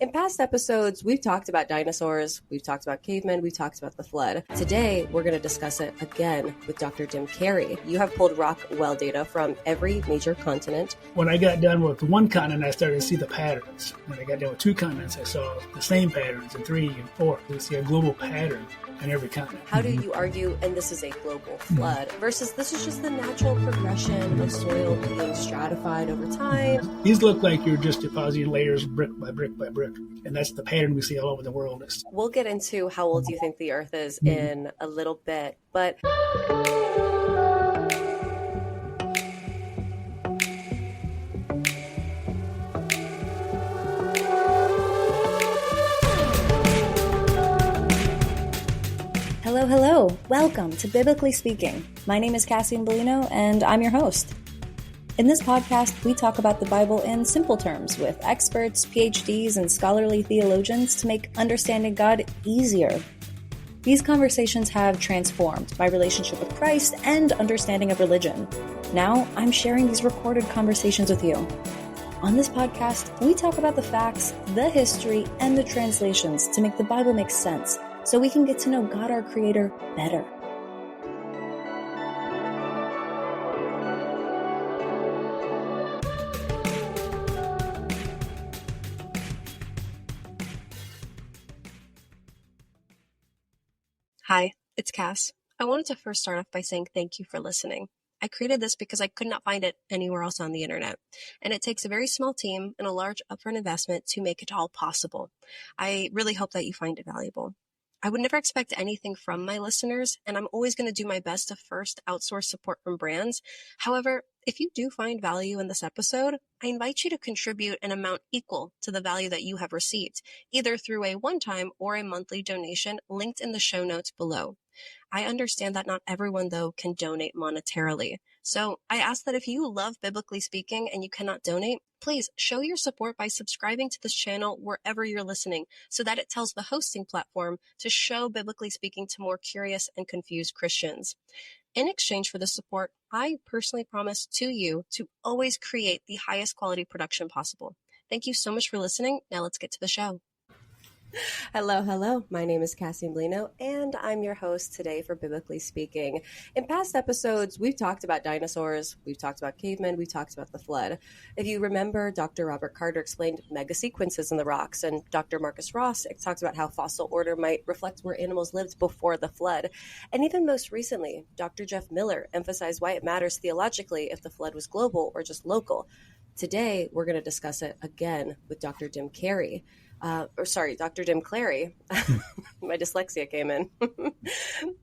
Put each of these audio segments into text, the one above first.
In past episodes, we've talked about dinosaurs, we've talked about cavemen, we've talked about the flood. Today, we're going to discuss it again with Dr. Clarey. You have pulled rock well data from every major continent. When I got done with one continent, I started to see the patterns. When I got done with two continents, I saw the same patterns in 3 and 4. You see a global pattern in every continent. How do you argue, and this is a global flood, versus this is just the natural progression of soil being stratified over time? These look like you're just depositing layers brick by brick by brick. And that's the pattern we see all over the world. We'll get into how old you think the Earth is in a little bit, but Hello. Welcome to Biblically Speaking. My name is Cassie Bellino, and I'm your host. In this podcast, we talk about the Bible in simple terms with experts, Ph.D s, and scholarly theologians to make understanding God easier. These conversations have transformed my relationship with Christ and understanding of religion. Now, I'm sharing these recorded conversations with you. On this podcast, we talk about the facts, the history, and the translations to make the Bible make sense so we can get to know God, our Creator, better. Hi, it's Cass. I wanted to first start off by saying thank you for listening. I created this because I could not find it anywhere else on the internet, and it takes a very small team and a large upfront investment to make it all possible. I really hope that you find it valuable. I would never expect anything from my listeners, and I'm always going to do my best to first outsource support from brands. However, if you do find value in this episode, I invite you to contribute an amount equal to the value that you have received, either through a one-time or a monthly donation linked in the show notes below. I understand that not everyone, though, can donate monetarily. So I ask that if you love Biblically Speaking and you cannot donate, please show your support by subscribing to this channel wherever you're listening so that it tells the hosting platform to show Biblically Speaking to more curious and confused Christians. In exchange for this support, I personally promise to you to always create the highest quality production possible. Thank you so much for listening. Now let's get to the show. Hello. My name is Cassie Bellino, and I'm your host today for Biblically Speaking. In past episodes, we've talked about dinosaurs, we've talked about cavemen, we've talked about the flood. If you remember, Dr. Robert Carter explained megasequences in the rocks, and Dr. Marcus Ross talked about how fossil order might reflect where animals lived before the flood. And even most recently, Dr. Jeff Miller emphasized why it matters theologically if the flood was global or just local. Today, we're going to discuss it again with Dr. Clarey. Dr. Clarey. My dyslexia came in.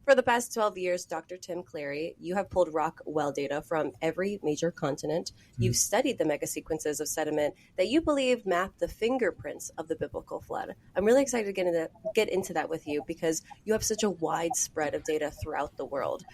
For the past 12 years, Dr. Clarey, you have pulled rock well data from every major continent. You've studied the megasequences of sediment that you believe map the fingerprints of the biblical flood. I'm really excited to get into that with you because you have such a wide spread of data throughout the world.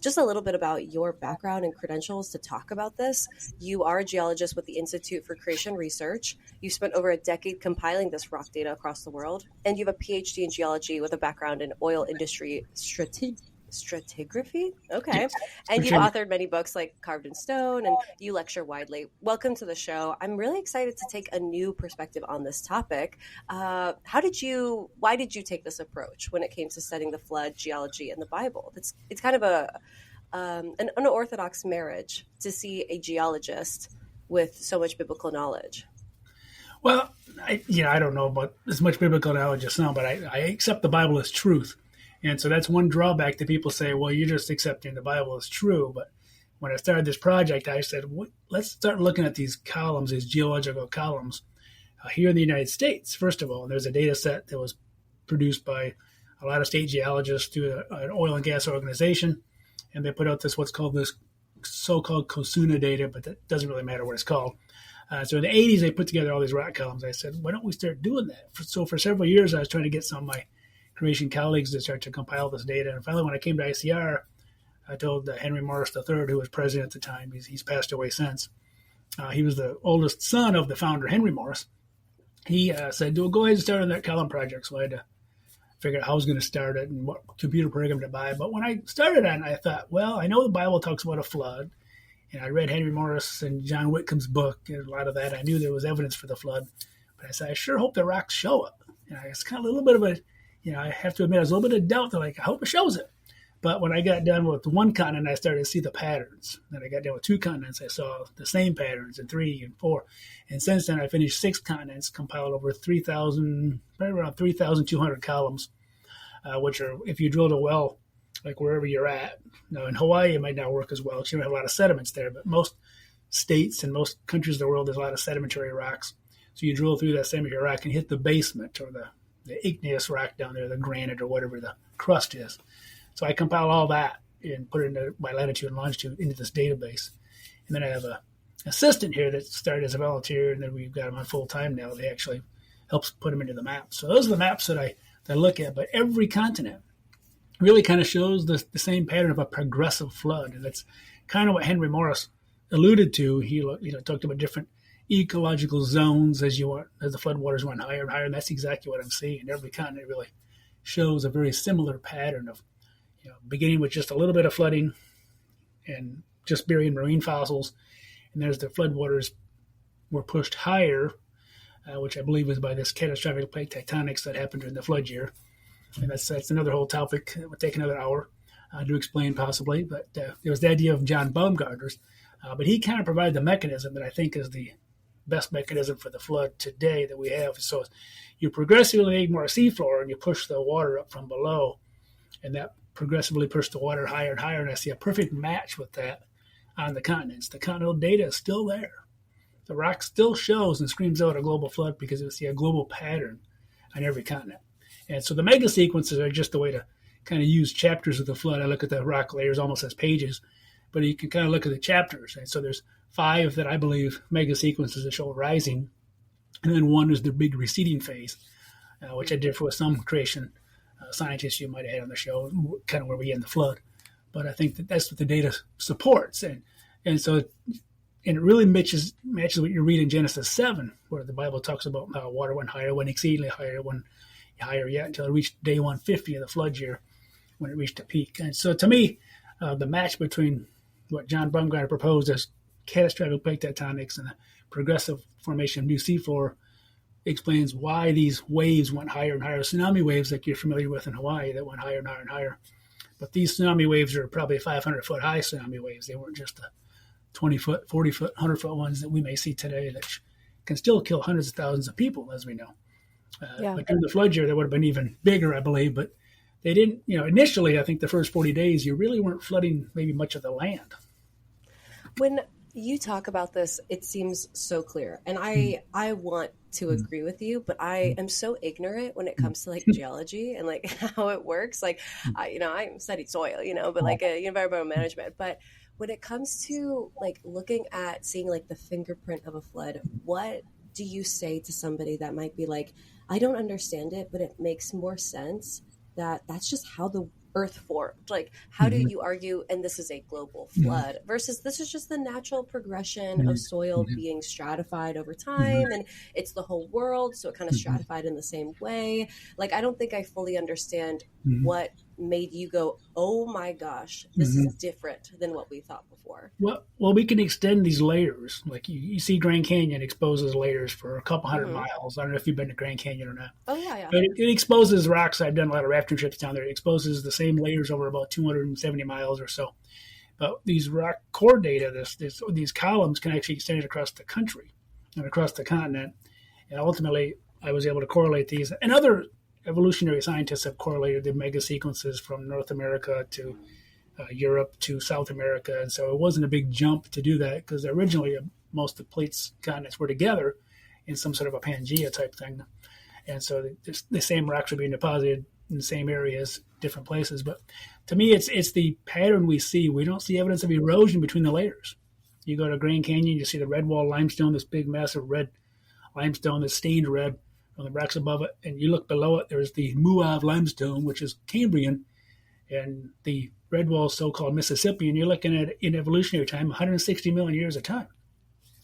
Just a little bit about your background and credentials to talk about this. You are a geologist with the Institute for Creation Research. You've spent over a decade compiling this rock data across the world, and you have a Ph.D. in geology with a background in oil industry stratigraphy. Okay. And you've authored many books like Carved in Stone, and you lecture widely. Welcome to the show. I'm really excited to take a new perspective on this topic. Why did you take this approach when it came to studying the flood, geology, and the Bible? It's kind of an unorthodox marriage to see a geologist with so much biblical knowledge. Well, I don't know about as much biblical knowledge as some, but I accept the Bible as truth. And so that's one drawback that people say, well, you're just accepting the Bible as true. But when I started this project, I said, let's start looking at these columns, these geological columns here in the United States, first of all. And there's a data set that was produced by a lot of state geologists through an oil and gas organization. And they put out what's called this so-called COSUNA data, but that doesn't really matter what it's called. So in the 80s, they put together all these rock columns. I said, why don't we start doing that? So for several years, I was trying to get some of my creation colleagues to start to compile this data. And finally, when I came to ICR, I told Henry Morris III, who was president at the time, he's passed away since. He was the oldest son of the founder, Henry Morris. He said, well, go ahead and start on that column project. So I had to figure out how I was going to start it and what computer program to buy. But when I started on it, I thought, well, I know the Bible talks about a flood. And I read Henry Morris and John Whitcomb's book and a lot of that. I knew there was evidence for the flood. But I said, I sure hope the rocks show up. And it's kind of a little bit of a, I have to admit, I was a little bit of doubt. They're like, I hope it shows it. But when I got done with one continent, I started to see the patterns. Then I got done with 2 continents, I saw the same patterns in 3 and 4. And since then, I finished 6 continents, compiled over 3,000, right around 3,200 columns, which are, if you drilled a well, like wherever you're at. Now, in Hawaii, it might not work as well because you don't have a lot of sediments there. But most states and most countries of the world, there's a lot of sedimentary rocks. So you drill through that sedimentary rock and hit the basement or the igneous rock down there, the granite or whatever the crust is. So I compile all that and put it into my latitude and longitude into this database. And then I have an assistant here that started as a volunteer, and then we've got him on full time now. They actually helps put them into the maps. So those are the maps that I look at. But every continent really kind of shows the same pattern of a progressive flood. And that's kind of what Henry Morris alluded to. He talked about different ecological zones as the floodwaters went higher and higher. And that's exactly what I'm seeing. Every continent really shows a very similar pattern of beginning with just a little bit of flooding and just burying marine fossils. And there's the floodwaters were pushed higher, which I believe was by this catastrophic plate tectonics that happened during the flood year. And that's another whole topic. It would take another hour to explain possibly. But it was the idea of John Baumgartner's. But he kind of provided the mechanism that I think is the best mechanism for the flood today that we have. So you progressively make more seafloor and you push the water up from below. And that progressively pushed the water higher and higher, and I see a perfect match with that on the continents. The continental data is still there. The rock still shows and screams out a global flood because you see a global pattern on every continent. And so the mega sequences are just a way to kind of use chapters of the flood. I look at the rock layers almost as pages, but you can kind of look at the chapters. And so there's 5 that I believe mega sequences that show rising, and then 1 is the big receding phase, which I did for some creation scientists you might have had on the show, kind of where we end the flood. But I think that's what the data supports. And so it really matches what you read in Genesis 7, where the Bible talks about how water went higher, went exceedingly higher, went higher yet until it reached day 150 of the flood year when it reached a peak. And so to me, the match between what John Baumgartner proposed as catastrophic plate tectonics and the progressive formation of new seafloor explains why these waves went higher and higher. Tsunami waves, like you're familiar with in Hawaii, that went higher and higher and higher. But these tsunami waves are probably 500-foot high tsunami waves. They weren't just the 20-foot, 40-foot, 100-foot ones that we may see today that can still kill hundreds of thousands of people, as we know. But during the flood year, they would have been even bigger, I believe. But they didn't, initially, I think the first 40 days, you really weren't flooding maybe much of the land. When you talk about this, it seems so clear. And I want to agree with you, but I am so ignorant when it comes to geology and how it works. I studied soil, but environmental management. But when it comes to looking at seeing the fingerprint of a flood, what do you say to somebody that might be I don't understand it, but it makes more sense that that's just how the Earth formed? How do you argue, and this is a global flood versus this is just the natural progression of soil being stratified over time, and it's the whole world, so it kind of stratified in the same way. I don't think I fully understand what made you go, oh my gosh, this is different than what we thought before. Well, we can extend these layers. You see Grand Canyon exposes layers for a couple hundred miles. I don't know if you've been to Grand Canyon or not. Oh, yeah. But it exposes rocks. I've done a lot of rafting trips down there. It exposes the same layers over about 270 miles or so. But these rock core data, these columns can actually extend across the country and across the continent. And ultimately, I was able to correlate these. And other evolutionary scientists have correlated the mega sequences from North America to Europe to South America. And so it wasn't a big jump to do that because originally most of the plates continents were together in some sort of a Pangea type thing. And so the same rocks are being deposited in the same areas, different places. But to me, it's the pattern we see. We don't see evidence of erosion between the layers. You go to Grand Canyon, you see the red wall limestone, this big massive red limestone that's stained red on the rocks above it, and you look below it, there's the Muav limestone, which is Cambrian, and the red wall is so-called Mississippian. You're looking at, in evolutionary time, 160 million years of time,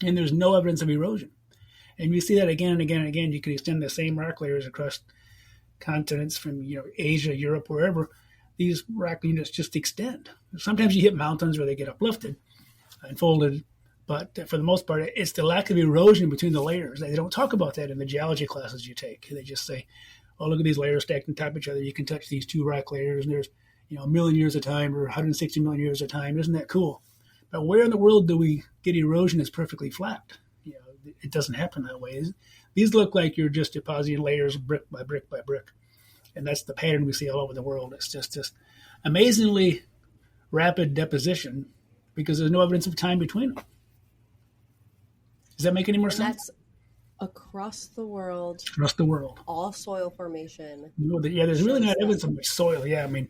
and there's no evidence of erosion. And you see that again and again and again. You can extend the same rock layers across continents from Asia, Europe, wherever. These rock units just extend. Sometimes you hit mountains where they get uplifted and folded, But for the most part, it's the lack of erosion between the layers. They don't talk about that in the geology classes you take. They just say, oh, look at these layers stacked on top of each other. You can touch these two rock layers, and there's a million years of time or 160 million years of time. Isn't that cool? But where in the world do we get erosion that's perfectly flat? It doesn't happen that way. These look like you're just depositing layers brick by brick by brick. And that's the pattern we see all over the world. It's just this amazingly rapid deposition because there's no evidence of time between them. Does that make any more sense? That's across the world. Across the world. All soil formation. There's really not evidence of much soil. Yeah, I mean,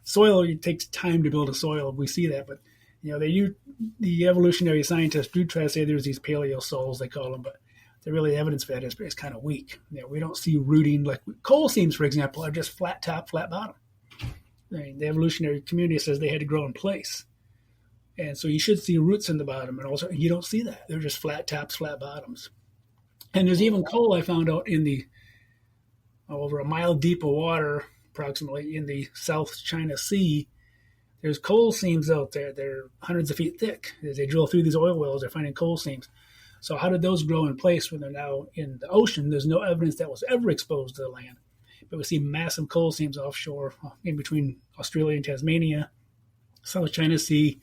soil, it takes time to build a soil. We see that. But, the evolutionary scientists do try to say there's these paleosols, they call them. But the evidence for that is kind of weak. We don't see rooting. Like coal seams, for example, are just flat top, flat bottom. The evolutionary community says they had to grow in place. And so you should see roots in the bottom. And also, you don't see that. They're just flat tops, flat bottoms. And there's even coal I found out in over a mile deep of water, approximately, in the South China Sea. There's coal seams out there. They're hundreds of feet thick. As they drill through these oil wells, they're finding coal seams. So how did those grow in place when they're now in the ocean? There's no evidence that was ever exposed to the land. But we see massive coal seams offshore in between Australia and Tasmania, South China Sea,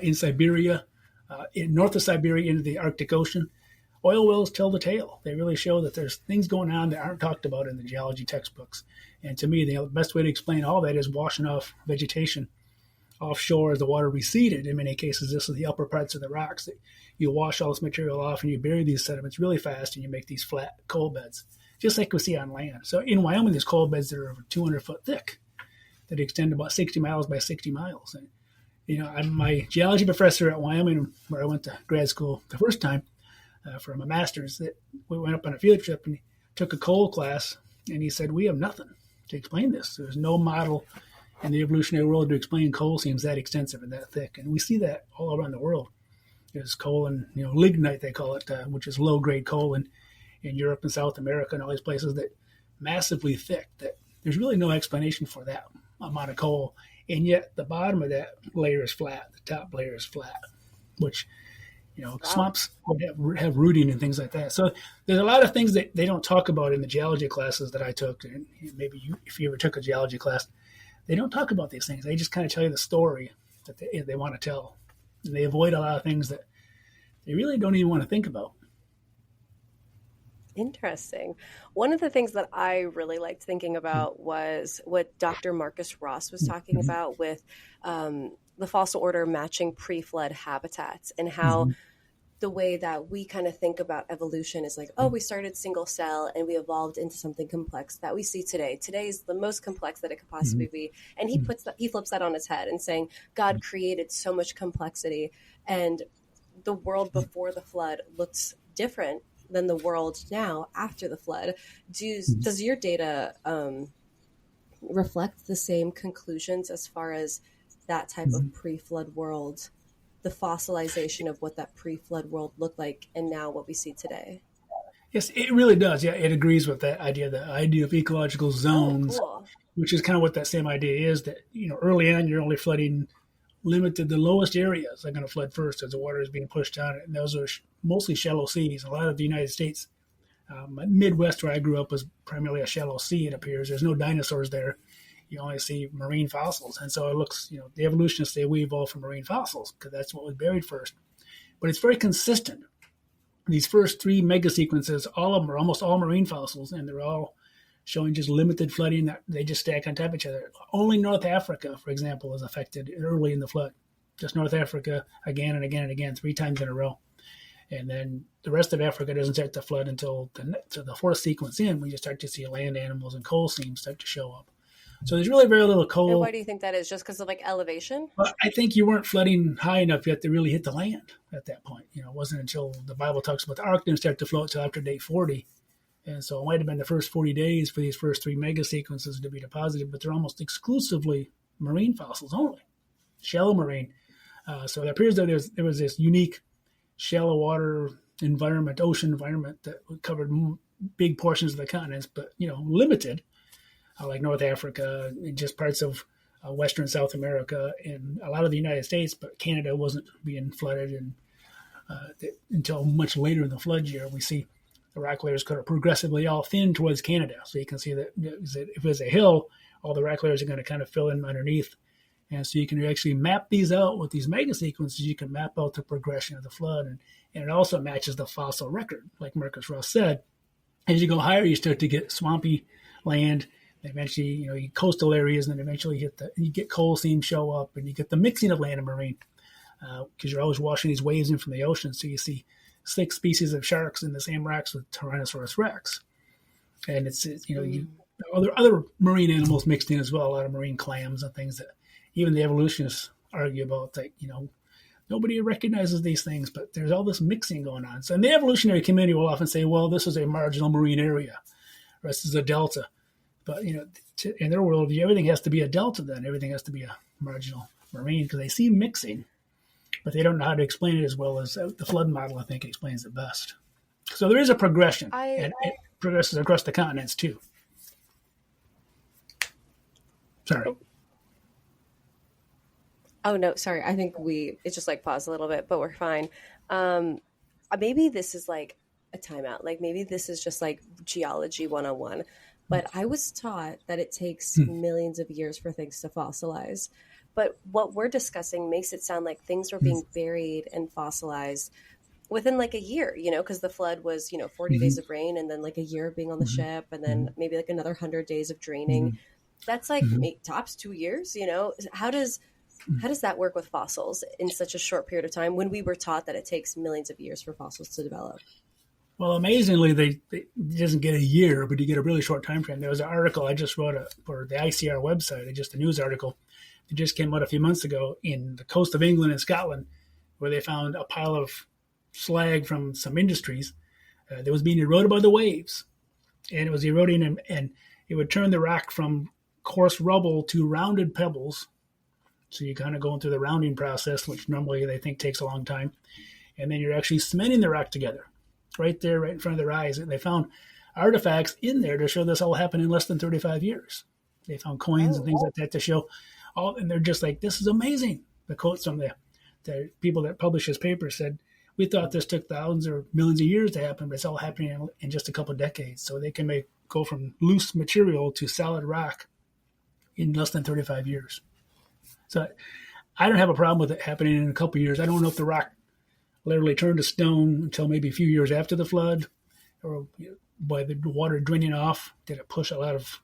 in Siberia, north of Siberia into the Arctic Ocean. Oil wells tell the tale. They really show that there's things going on that aren't talked about in the geology textbooks. And to me, the best way to explain all that is washing off vegetation offshore as the water receded. In many cases, this is the upper parts of the rocks. You wash all this material off and you bury these sediments really fast and you make these flat coal beds, just like we see on land. So in Wyoming, there's coal beds that are over 200 foot thick that extend about 60 miles by 60 miles. And, I'm my geology professor at Wyoming, where I went to grad school the first time for my master's. That we went up on a field trip and he took a coal class, and he said, we have nothing to explain this. There's no model in the evolutionary world to explain coal seams that extensive and that thick. And we see that all around the world. There's coal and lignite, they call it, which is low-grade coal in Europe and South America and all these places that massively thick, that there's really no explanation for that amount of coal. And yet the bottom of that layer is flat, the top layer is flat, which, swamps would have rooting and things like that. So there's a lot of things that they don't talk about in the geology classes that I took. And maybe if you ever took a geology class, they don't talk about these things. They just kind of tell you the story that they want to tell. And they avoid a lot of things that they really don't even want to think about. Interesting. One of the things that I really liked thinking about was what Dr. Marcus Ross was talking about with the fossil order matching pre-flood habitats, and how the way that we kind of think about evolution is like, oh, we started single cell and we evolved into something complex that we see today. Today is the most complex that it could possibly be. And he flips that on its head and saying God created so much complexity, and the world before the flood looks different than the world now after the flood. Does your data reflect the same conclusions as far as that type of pre-flood world, the fossilization of what that pre-flood world looked like, and now what we see today? Yes, it really does. Yeah, it agrees with that idea, the idea of ecological zones, which is kind of what that same idea is, that, early on you're only flooding limited. The lowest areas are going to flood first as the water is being pushed down, and those are mostly shallow seas. A lot of the United States, Midwest where I grew up, was primarily a shallow sea, it appears. There's no dinosaurs there. You only see marine fossils. And so it looks, the evolutionists say we evolved from marine fossils because that's what was buried first. But it's very consistent. These first three mega sequences, all of them are almost all marine fossils, and they're all showing just limited flooding that they just stack on top of each other. Only North Africa, for example, is affected early in the flood. Just North Africa again and again and again, 3 times in a row. And then the rest of Africa doesn't start to flood until the fourth sequence in, when you start to see land animals and coal seams start to show up. So there's really very little coal. And why do you think that is? Just because of elevation? Well, I think you weren't flooding high enough yet to really hit the land at that point. It wasn't until the Bible talks about the ark didn't start to float until after day 40. And so it might have been the first 40 days for these first 3 mega sequences to be deposited, but they're almost exclusively marine fossils only, shallow marine. So it appears that there was this unique shallow water environment, ocean environment, that covered big portions of the continents, but, limited, like North Africa and just parts of Western South America and a lot of the United States, but Canada wasn't being flooded, and until much later in the flood year. We see the rock layers kind of progressively all thin towards Canada. So you can see that if there's a hill, all the rock layers are going to kind of fill in underneath. And so you can actually map these out with these mega sequences. You can map out the progression of the flood. And it also matches the fossil record, like Marcus Ross said. As you go higher, you start to get swampy land. Eventually, you coastal areas, and then eventually you get coal seams show up, and you get the mixing of land and marine because you're always washing these waves in from the ocean. So you see 6 species of sharks in the same rocks with Tyrannosaurus rex, and it's other marine animals mixed in as well. A lot of marine clams and things that even the evolutionists argue about. That nobody recognizes these things, but there's all this mixing going on. So, and the evolutionary community will often say, "Well, this is a marginal marine area, or this is a delta." But in their worldview, everything has to be a delta. Then everything has to be a marginal marine because they see mixing, but they don't know how to explain it as well as the flood model, I think, explains it best. So there is a progression, and it progresses across the continents too. Sorry. Oh no, sorry. I think it just like paused a little bit, but we're fine. Maybe this is like a timeout. Like maybe this is just like geology 101. But I was taught that it takes millions of years for things to fossilize. But what we're discussing makes it sound like things were being buried and fossilized within like a year, because the flood was, 40 days of rain and then like a year of being on the ship and then maybe like another 100 days of draining. That's like tops 2 years, How does that work with fossils in such a short period of time when we were taught that it takes millions of years for fossils to develop? Well, amazingly, it doesn't get a year, but you get a really short time frame. There was an article I just wrote for the ICR website, just a news article that just came out a few months ago in the coast of England and Scotland, where they found a pile of slag from some industries that was being eroded by the waves. And it was eroding, and it would turn the rock from coarse rubble to rounded pebbles. So you're kind of going through the rounding process, which normally they think takes a long time. And then you're actually cementing the rock together. Right there, right in front of their eyes. And they found artifacts in there to show this all happened in less than 35 years. They found coins and things like that to show all, and they're just like, this is amazing. The quotes from the people that published this paper said, we thought this took thousands or millions of years to happen, but it's all happening in just a couple of decades. So they can go from loose material to solid rock in less than 35 years. So I don't have a problem with it happening in a couple of years. I don't know if the rock literally turned to stone until maybe a few years after the flood, or by the water draining off. Did it push a lot of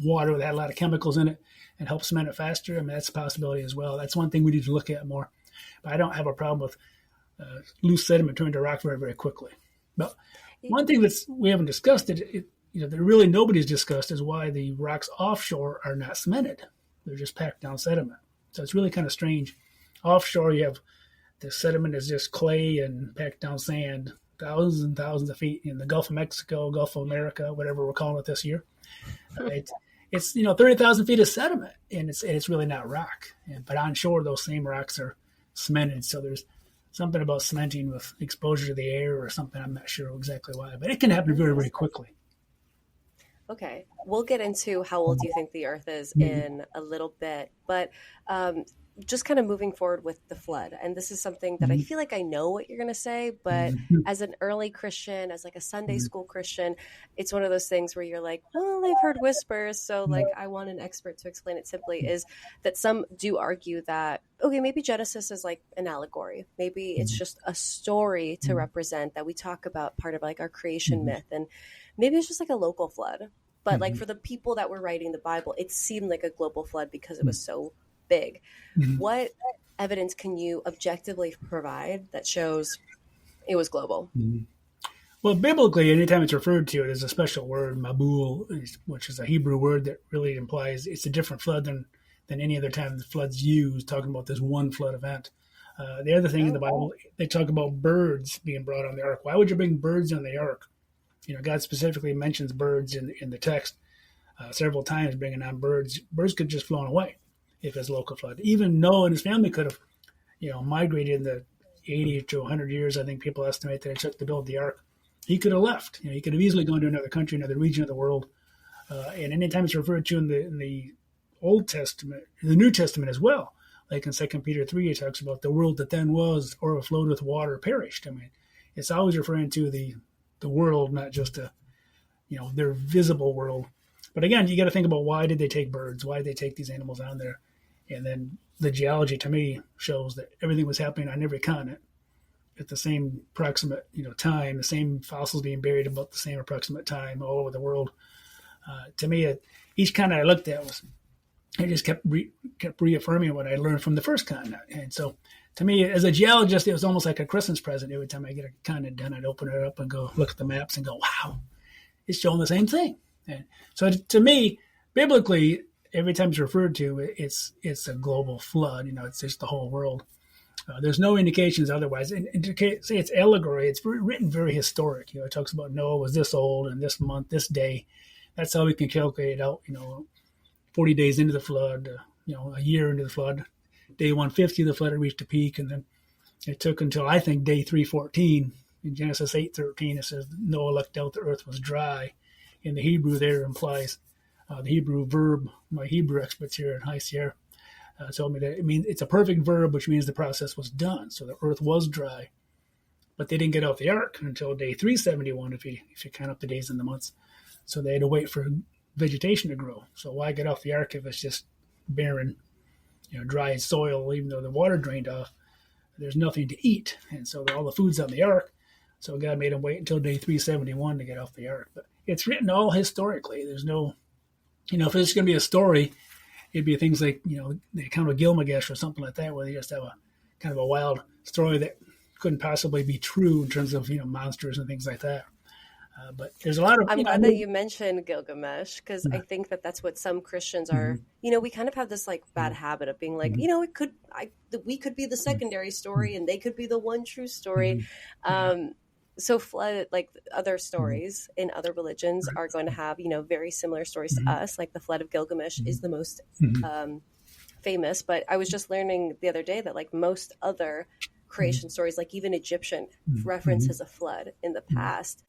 water that had a lot of chemicals in it and help cement it faster? I mean, that's a possibility as well. That's one thing we need to look at more. But I don't have a problem with loose sediment turning to rock very, very quickly. But one thing we haven't discussed that really nobody's discussed is why the rocks offshore are not cemented. They're just packed down sediment. So it's really kind of strange. Offshore, you have the sediment is just clay and packed down sand, thousands and thousands of feet in the Gulf of Mexico, Gulf of America, whatever we're calling it this year. It's 30,000 feet of sediment, and it's really not rock. But onshore, those same rocks are cemented. So there's something about cementing with exposure to the air or something. I'm not sure exactly why, but it can happen very, very quickly. Okay, we'll get into how old you think the Earth is in a little bit, but just kind of moving forward with the flood. And this is something that I feel like I know what you're going to say, but as an early Christian, as like a Sunday school Christian, it's one of those things where you're like, well, I've heard whispers. So like, I want an expert to explain it simply. Is that some do argue that, okay, maybe Genesis is like an allegory. Maybe it's just a story to represent that we talk about part of like our creation myth. And maybe it's just like a local flood. But like for the people that were writing the Bible, it seemed like a global flood because it was so big. What evidence can you objectively provide that shows it was global? Well, biblically, anytime it's referred to, there's a special word, mabul, which is a Hebrew word that really implies it's a different flood than any other time the flood's used, talking about this one flood event. The other thing in the Bible, they talk about birds being brought on the ark. Why would you bring birds on the ark? God specifically mentions birds in the text several times, bringing on birds. Birds could just flown away if it's local flood. Even Noah and his family could have, migrated in the 80 to 100 years. I think people estimate that it took to build the ark. He could have left. He could have easily gone to another country, another region of the world. And anytime it's referred to in the Old Testament, the New Testament as well, Like in 2 Peter 3, it talks about the world that then was, overflowed with water, perished. I mean, it's always referring to the world, not just their visible world. But again, you got to think about, why did they take birds? Why did they take these animals on there? And then the geology, to me, shows that everything was happening on every continent at the same approximate time, the same fossils being buried about the same approximate time all over the world. To me, each continent I looked at I just kept reaffirming what I learned from the first continent. And so, to me, as a geologist, it was almost like a Christmas present. Every time I get a continent done, I'd open it up and go look at the maps and go, wow, it's showing the same thing. And so, to me, biblically, every time it's referred to, it's a global flood. It's just the whole world. There's no indications otherwise. And to say it's allegory, it's written very historic. It talks about Noah was this old and this month, this day. That's how we can calculate it out. 40 days into the flood, a year into the flood, day 150 of the flood, it reached a peak. And then it took until, I think, day 314 in Genesis 8:13, it says Noah looked out, the earth was dry. In the Hebrew there implies the Hebrew verb. My Hebrew experts here in High Sierra told me that it's a perfect verb, which means the process was done. So the earth was dry, but they didn't get off the ark until day 371 if you count up the days and the months. So they had to wait for vegetation to grow. So why get off the ark if it's just barren, dry soil, even though the water drained off? There's nothing to eat. And so all the food's on the ark. So God made them wait until day 371 to get off the ark. But it's written all historically. There's no, if it's going to be a story, it'd be things like, the account of Gilgamesh or something like that, where they just have a kind of a wild story that couldn't possibly be true in terms of, monsters and things like that. But there's a lot of. I'm glad that you mentioned Gilgamesh, because I think that that's what some Christians are. We kind of have this like bad habit of being like, we could be the secondary story, and they could be the one true story. So flood, like other stories in other religions, are going to have very similar stories to us. Like the flood of Gilgamesh is the most famous. But I was just learning the other day that like most other creation stories, like even Egyptian, references a flood in the past.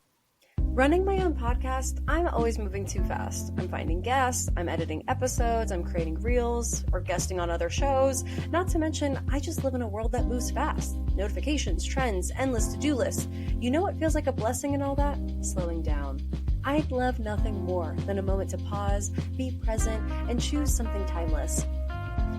Running my own podcast, I'm always moving too fast. I'm finding guests, I'm editing episodes, I'm creating reels or guesting on other shows. Not to mention, I just live in a world that moves fast. Notifications, trends, endless to-do lists. You know what feels like a blessing in all that? Slowing down. I'd love nothing more than a moment to pause, be present, and choose something timeless.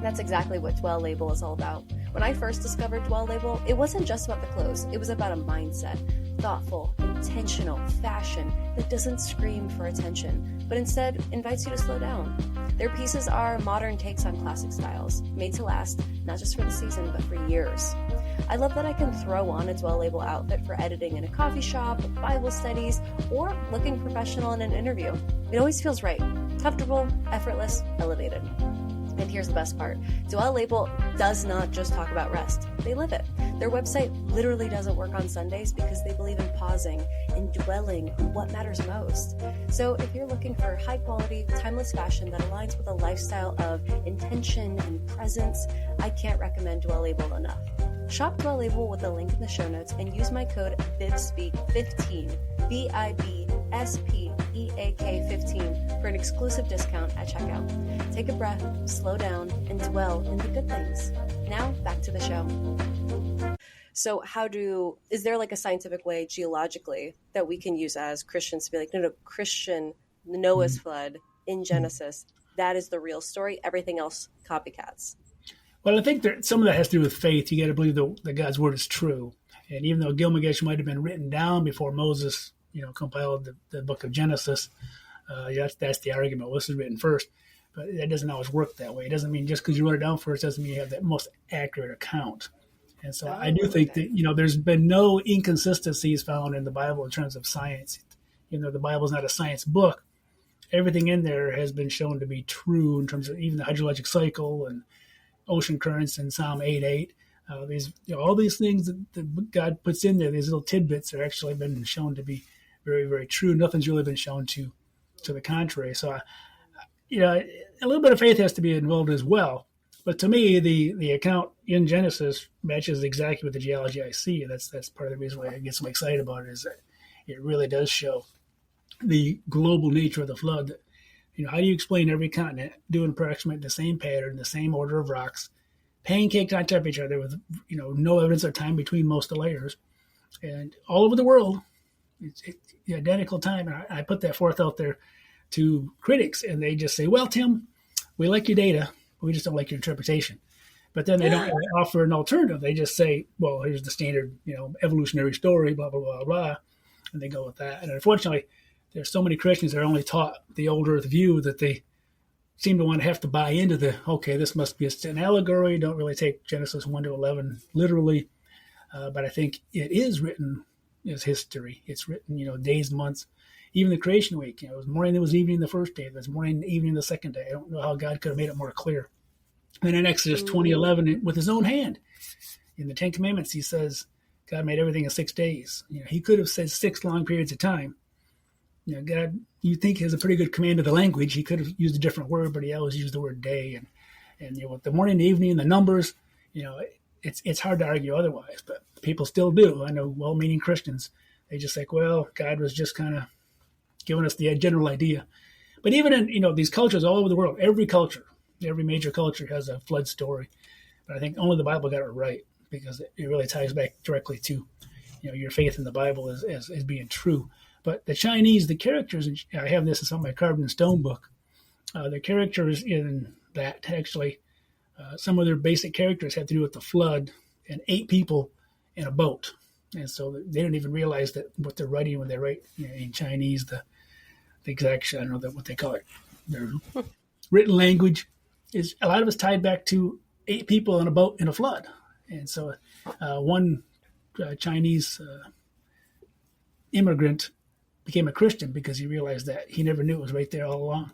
That's exactly what Dwell Label is all about. When I first discovered Dwell Label, it wasn't just about the clothes. It was about a mindset. Thoughtful, intentional fashion that doesn't scream for attention, but instead invites you to slow down. Their pieces are modern takes on classic styles, made to last, not just for the season, but for years. I love that I can throw on a Dwell Label outfit for editing in a coffee shop, Bible studies, or looking professional in an interview. It always feels right. Comfortable, effortless, elevated. And here's the best part. Dwell Label does not just talk about rest. They live it. Their website literally doesn't work on Sundays because they believe in pausing and dwelling on what matters most. So if you're looking for high quality, timeless fashion that aligns with a lifestyle of intention and presence, I can't recommend Dwell Label enough. Shop Dwell Label with the link in the show notes and use my code BIBSPEAK15, BIBSPEAK15 for an exclusive discount at checkout. Take a breath, slow down, and dwell in the good things. Now, back to the show. So is there like a scientific way geologically that we can use as Christians to be like, no, Christian, Noah's flood in Genesis, that is the real story. Everything else, copycats. Well, I think some of that has to do with faith. You got to believe that God's word is true. And even though Gilgamesh might have been written down before Moses, compiled the book of Genesis, that's the argument. Well, this is written first. But that doesn't always work that way. It doesn't mean just because you wrote it down first doesn't mean you have the most accurate account. And so I do think that, there's been no inconsistencies found in the Bible in terms of science. The Bible's not a science book. Everything in there has been shown to be true in terms of even the hydrologic cycle and ocean currents in Psalm 8:8. All these things that God puts in there, these little tidbits, are actually been shown to be very, very true. Nothing's really been shown to the contrary. So, a little bit of faith has to be involved as well. But to me, the account in Genesis matches exactly with the geology I see. That's part of the reason why I get so excited about it, is that it really does show the global nature of the flood. How do you explain every continent doing approximately the same pattern, the same order of rocks, pancaked on top of each other with, no evidence of time between most of the layers. And all over the world, it's the identical time. And I put that forth out there to critics, and they just say, well, Tim, we like your data, but we just don't like your interpretation. But then they don't offer an alternative. They just say, well, here's the standard, evolutionary story, blah, blah, blah, blah. And they go with that. And unfortunately, there's so many Christians that are only taught the old earth view that they seem to want to have to buy into this must be an allegory. Don't really take Genesis 1 to 11 literally. But I think it is written as history. It's written, days, months, even the creation week. It was morning, it was evening the first day. It was morning, evening the second day. I don't know how God could have made it more clear. And in Exodus 20:11, with his own hand, in the Ten Commandments, he says, God made everything in 6 days. He could have said 6 long periods of time. God, you think, has a pretty good command of the language. He could have used a different word, but he always used the word day. And with the morning, the evening, the numbers, it's hard to argue otherwise. But people still do. I know well-meaning Christians. They just think, well, God was just kind of giving us the general idea. But even in these cultures all over the world, every major culture has a flood story. But I think only the Bible got it right, because it really ties back directly to your faith in the Bible as being true. But the Chinese, the characters, and I have this in some of my carved in stone book, the characters in that actually, some of their basic characters had to do with the flood and 8 people in a boat. And so they didn't even realize that what they're writing when they write in Chinese, the exact, I don't know what they call it, their written language is, a lot of it's tied back to 8 people in a boat in a flood. And so one Chinese immigrant became a Christian because he realized that he never knew it was right there all along.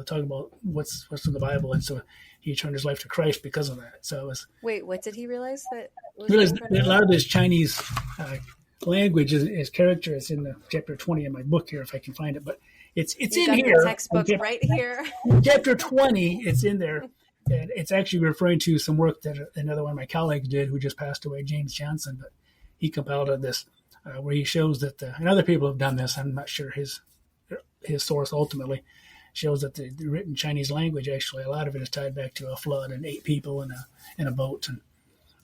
Talking about what's in the Bible, and so he turned his life to Christ because of that. So it was. Wait, what did he realize that? Realized that a lot of his Chinese language, his character, is in the chapter 20 in my book here, if I can find it. But it's in here. The textbook right here. Chapter 20, it's in there, and it's actually referring to some work that another one of my colleagues did, who just passed away, James Johnson. But he compiled this. Where he shows that, and other people have done this, I'm not sure his source ultimately, shows that the written Chinese language, actually, a lot of it is tied back to a flood and 8 people in a boat.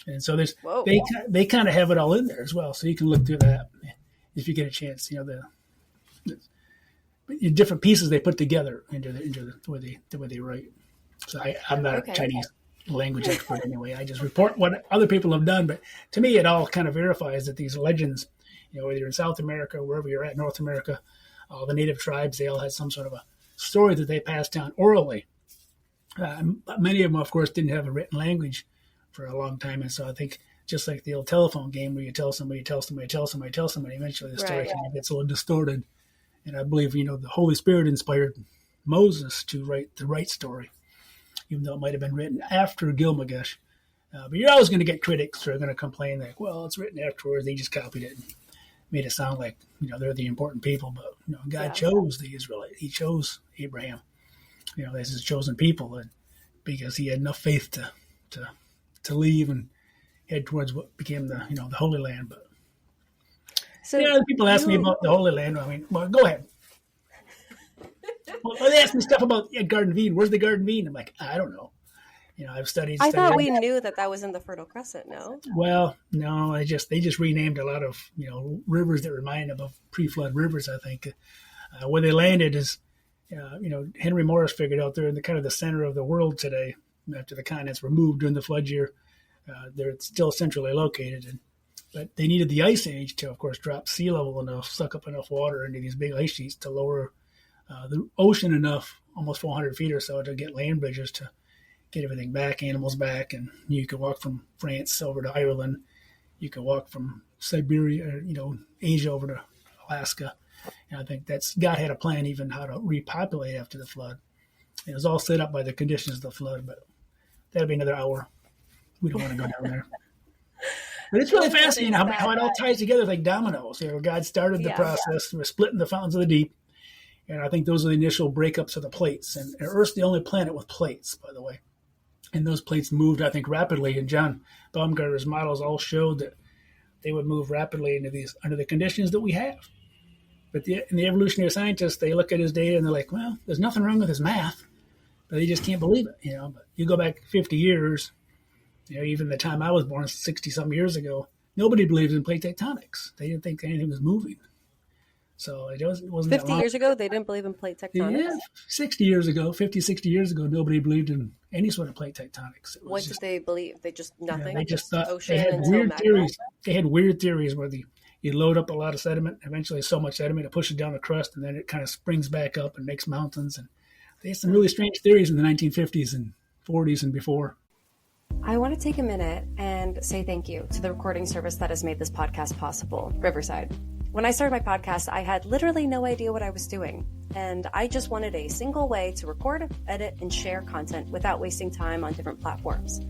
And so they kind of have it all in there as well. So you can look through that if you get a chance. The different pieces they put together into the way they write. So I'm not a Chinese language expert anyway. I just report what other people have done. But to me, it all kind of verifies that these legends, whether you're in South America, wherever you're at, North America, all the native tribes, they all had some sort of a story that they passed down orally. Many of them, of course, didn't have a written language for a long time. And so I think just like the old telephone game where you tell somebody, eventually the story kind of gets a little distorted. And I believe, the Holy Spirit inspired Moses to write the right story, even though it might have been written after Gilgamesh. But you're always going to get critics who are going to complain like, well, it's written afterwards. They just copied it and made it sound like, they're the important people. But, God chose the Israelites. He chose Abraham, as his chosen people, and because he had enough faith to leave and head towards what became the Holy Land. But so other people ask me about the Holy Land. I mean, well, go ahead. Well, they ask me stuff about Garden of Eden. Where's the Garden of Eden? I'm like, I don't know. I've studied. I thought we knew that was in the Fertile Crescent. No. Well, no. They just renamed a lot of rivers that remind them of pre-flood rivers. I think where they landed is, Henry Morris figured out they're in the kind of the center of the world today. After the continents were moved during the flood year, they're still centrally located, but they needed the ice age to, of course, drop sea level enough, suck up enough water into these big ice sheets to lower the ocean enough, almost 400 feet or so, to get land bridges to get everything back, animals back. And you could walk from France over to Ireland. You could walk from Siberia, Asia over to Alaska. And I think God had a plan even how to repopulate after the flood. It was all set up by the conditions of the flood, but that'll be another hour. We don't want to go down there. But it's really fascinating how it all ties together like dominoes. God started the process. We're splitting the fountains of the deep. And I think those are the initial breakups of the plates. And Earth's the only planet with plates, by the way. And those plates moved, I think, rapidly. And John Baumgartner's models all showed that they would move rapidly under the conditions that we have. But the evolutionary scientists, they look at his data and they're like, well, there's nothing wrong with his math. But they just can't believe it, But you go back 50 years, Even the time I was born 60-some years ago, nobody believed in plate tectonics. They didn't think anything was moving. So it wasn't 50 years ago, they didn't believe in plate tectonics? Yeah, 60 years ago, 50, 60 years ago, nobody believed in any sort of plate tectonics. What did they believe? They just nothing? They just thought ocean they had until weird magma? theories. They had weird theories where you load up a lot of sediment, eventually so much sediment, it pushes down the crust, and then it kind of springs back up and makes mountains. And they had some really strange theories in the 1950s and 40s and before. I want to take a minute and say thank you to the recording service that has made this podcast possible, Riverside. When I started my podcast, I had literally no idea what I was doing, and I just wanted a single way to record, edit, and share content without wasting time on different platforms.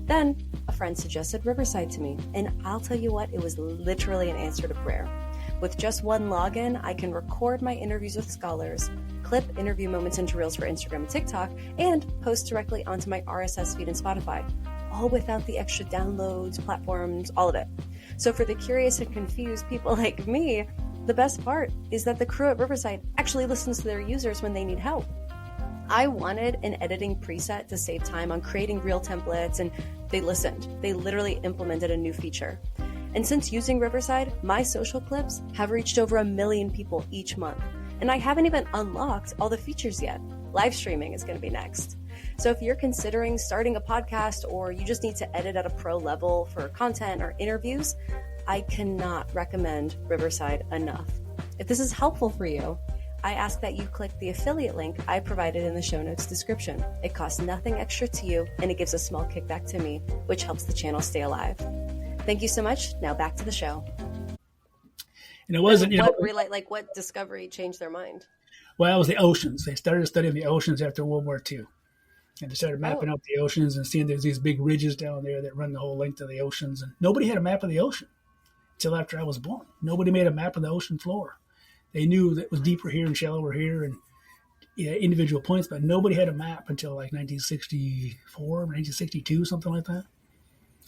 Then a friend suggested Riverside to me, and I'll tell you what, it was literally an answer to prayer. With just one login, I can record my interviews with scholars, clip interview moments into Reels for Instagram and TikTok, and post directly onto my RSS feed and Spotify, all without the extra downloads, platforms, all of it. So for the curious and confused people like me, the best part is that the crew at Riverside actually listens to their users when they need help. I wanted an editing preset to save time on creating reel templates, and they listened. They literally implemented a new feature. And since using Riverside, my social clips have reached over 1 million people each month. And I haven't even unlocked all the features yet. Live streaming is going to be next. So if you're considering starting a podcast, or you just need to edit at a pro level for content or interviews, I cannot recommend Riverside enough. If this is helpful for you, I ask that you click the affiliate link I provided in the show notes description. It costs nothing extra to you, and it gives a small kickback to me, which helps the channel stay alive. Thank you so much. Now back to the show. And it wasn't, what discovery changed their mind? Well, it was the oceans. They started studying the oceans after World War II. And they started mapping out the oceans and seeing there's these big ridges down there that run the whole length of the oceans. And nobody had a map of the ocean until after I was born. Nobody made a map of the ocean floor. They knew that it was deeper here and shallower here and individual points, but nobody had a map until like 1964, 1962, something like that.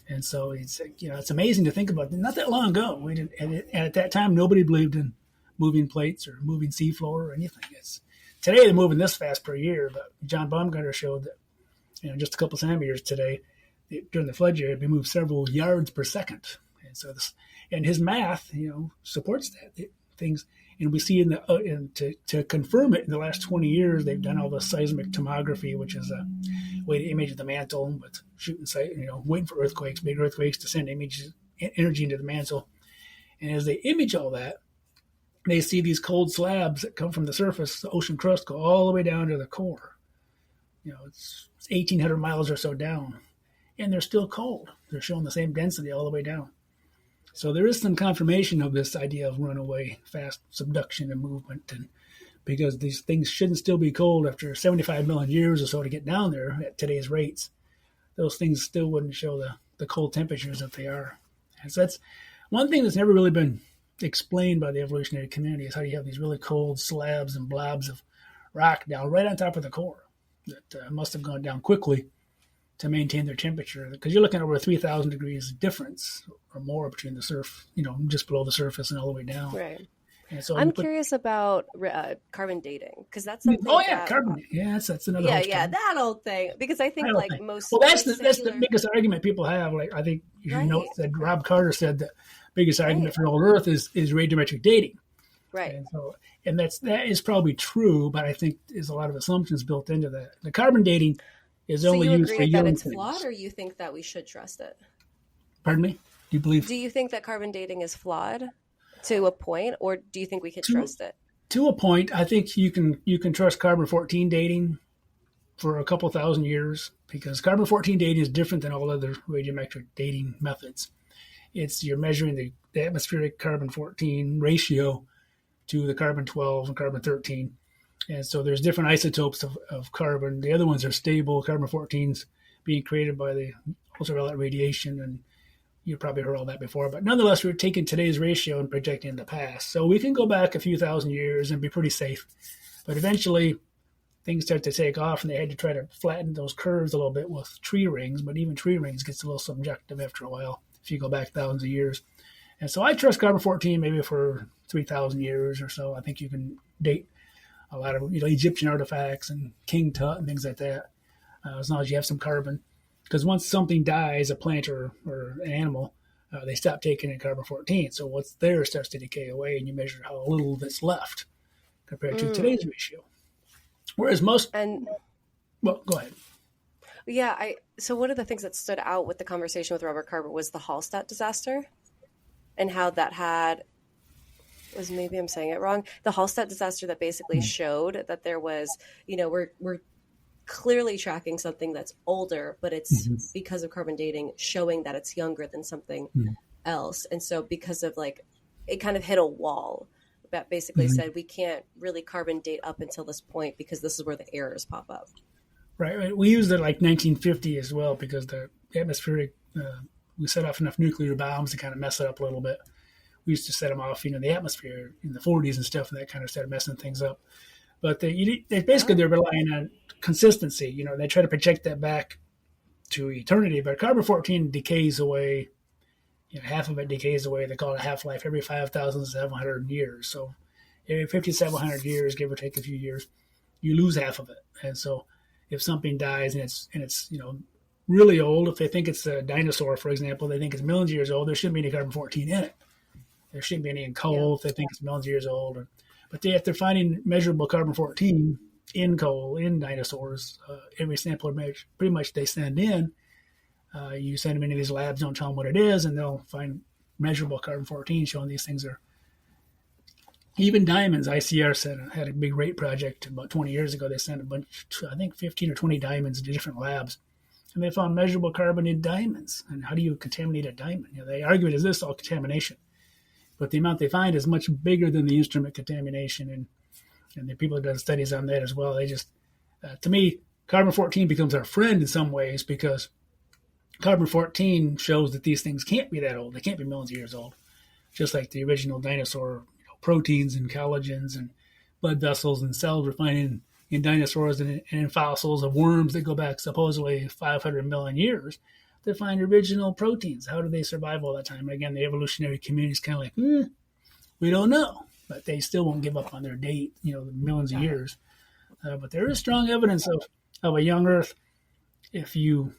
And so it's amazing to think about. Not that long ago, we didn't, and at that time, nobody believed in moving plates or moving seafloor or anything. Today they're moving this fast per year, but John Baumgartner showed that just a couple centimeters today during the flood year, we moved several yards per second. And so and his math, supports that things. And we see to confirm it in the last 20 years, they've done all the seismic tomography, which is a way to image the mantle with shooting waiting for earthquakes, big earthquakes to send energy into the mantle. And as they image all that, they see these cold slabs that come from the surface, the ocean crust, go all the way down to the core. It's 1,800 miles or so down, and they're still cold. They're showing the same density all the way down. So there is some confirmation of this idea of runaway fast subduction and movement, and because these things shouldn't still be cold after 75 million years or so to get down there at today's rates. Those things still wouldn't show the cold temperatures that they are. And so that's one thing that's never really been explained by the evolutionary community, is how you have these really cold slabs and blobs of rock down right on top of the core that must have gone down quickly to maintain their temperature, because you're looking at over 3,000 degrees difference or more between the surf, just below the surface and all the way down. Right. And so I'm curious about carbon dating, because that's something. Carbon. Yeah, that's another. That old thing. Because I think most. Well, that's the biggest argument people have. Like I think note that Rob Carter said the biggest argument for old Earth is radiometric dating. Right. And that is probably true, but I think there's a lot of assumptions built into that. The carbon dating is only used for young things. So you agree that it's flawed, or you think that we should trust it? Pardon me? Do you think that carbon dating is flawed to a point, or do you think we could trust it? To a point, I think you can trust carbon-14 dating for a couple thousand years, because carbon-14 dating is different than all other radiometric dating methods. You're measuring the atmospheric carbon-14 ratio to the carbon-12 and carbon-13. And so there's different isotopes of carbon. The other ones are stable. Carbon-14's being created by the ultraviolet radiation, and you probably heard all that before. But nonetheless, we're taking today's ratio and projecting the past. So we can go back a few thousand years and be pretty safe. But eventually, things start to take off, and they had to try to flatten those curves a little bit with tree rings. But even tree rings gets a little subjective after a while if you go back thousands of years. And so I trust carbon-14 maybe for 3,000 years or so. I think you can date a lot of Egyptian artifacts and King Tut and things like that, as long as you have some carbon. because once something dies, a plant or an animal, they stop taking in carbon-14. So what's there starts to decay away, and you measure how little that's left compared to today's ratio. Whereas most... Well, go ahead. Yeah, so one of the things that stood out with the conversation with Robert Carbon was the Hallstatt disaster and how that maybe I'm saying it wrong, the Hallstatt disaster that basically showed that there was, we're clearly tracking something that's older, but it's because of carbon dating showing that it's younger than something else. And so because of it kind of hit a wall that basically said we can't really carbon date up until this point because this is where the errors pop up. Right. We used it 1950 as well because the atmospheric, we set off enough nuclear bombs to kind of mess it up a little bit. We used to set them off, in the atmosphere in the 40s and stuff, and that kind of started messing things up. But they're relying on consistency. They try to project that back to eternity. But carbon-14 decays away. Half of it decays away. They call it a half-life every 5,700 years. So every 5,700 years, give or take a few years, you lose half of it. And so if something dies and it's really old, if they think it's a dinosaur, for example, they think it's millions of years old, there shouldn't be any carbon-14 in it. There shouldn't be any in coal if they think it's millions of years old. But if they're finding measurable carbon-14 in coal, in dinosaurs, every sample pretty much they send in, you send them into these labs, don't tell them what it is, and they'll find measurable carbon-14 showing these things are. Even diamonds, ICR had a big rate project about 20 years ago. They sent a bunch, I think 15 or 20 diamonds to different labs, and they found measurable carbon in diamonds. And how do you contaminate a diamond? They argue it is this all contamination, but the amount they find is much bigger than the instrument contamination. And the people that done studies on that as well. They just, to me, carbon-14 becomes our friend in some ways because carbon-14 shows that these things can't be that old. They can't be millions of years old, just like the original dinosaur proteins and collagens and blood vessels and cells we're finding in dinosaurs and in fossils of worms that go back supposedly 500 million years. They find original proteins. How did they survive all that time? And again, the evolutionary community is kind of like, we don't know. But they still won't give up on their date, millions of years. But there is strong evidence of a young Earth. If you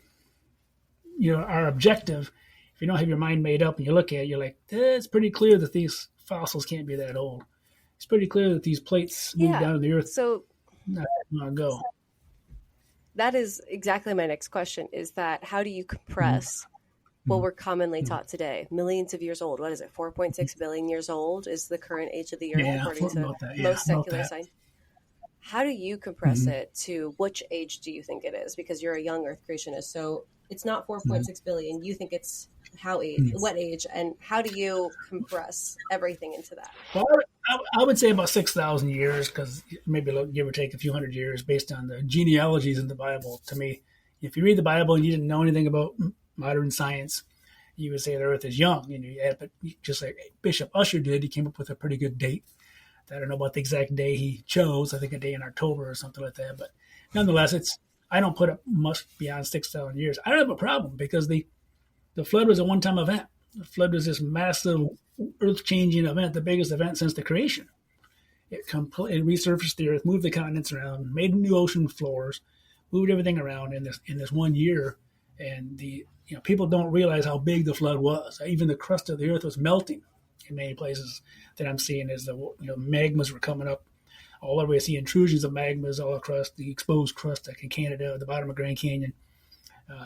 are objective, if you don't have your mind made up and you look at it, you're like, it's pretty clear that these fossils can't be that old. It's pretty clear that these plates moved down to the Earth not that long ago. That is exactly my next question, is that how do you compress what we're commonly taught today? Millions of years old. What is it? 4.6 billion years old is the current age of the Earth, according to most secular science. How do you compress it to which age do you think it is? Because you're a young Earth creationist. So it's not 4.6 billion. You think it's what age? And how do you compress everything into that? Well, I would say about 6,000 years, because maybe give or take a few hundred years based on the genealogies in the Bible. To me, if you read the Bible and you didn't know anything about modern science, you would say the Earth is young. But just like Bishop Ussher did, he came up with a pretty good date. I don't know about the exact day he chose. I think a day in October or something like that. But nonetheless, I don't put it much beyond 6,000 years. I don't have a problem because the flood was a one-time event. The flood was this massive earth-changing event, the biggest event since the creation. It completely resurfaced the Earth, moved the continents around, made new ocean floors, moved everything around in this 1 year. And people don't realize how big the flood was. Even the crust of the Earth was melting in many places that I'm seeing as the magmas were coming up. All over, I see intrusions of magmas all across the exposed crust, like in Canada, at the bottom of Grand Canyon.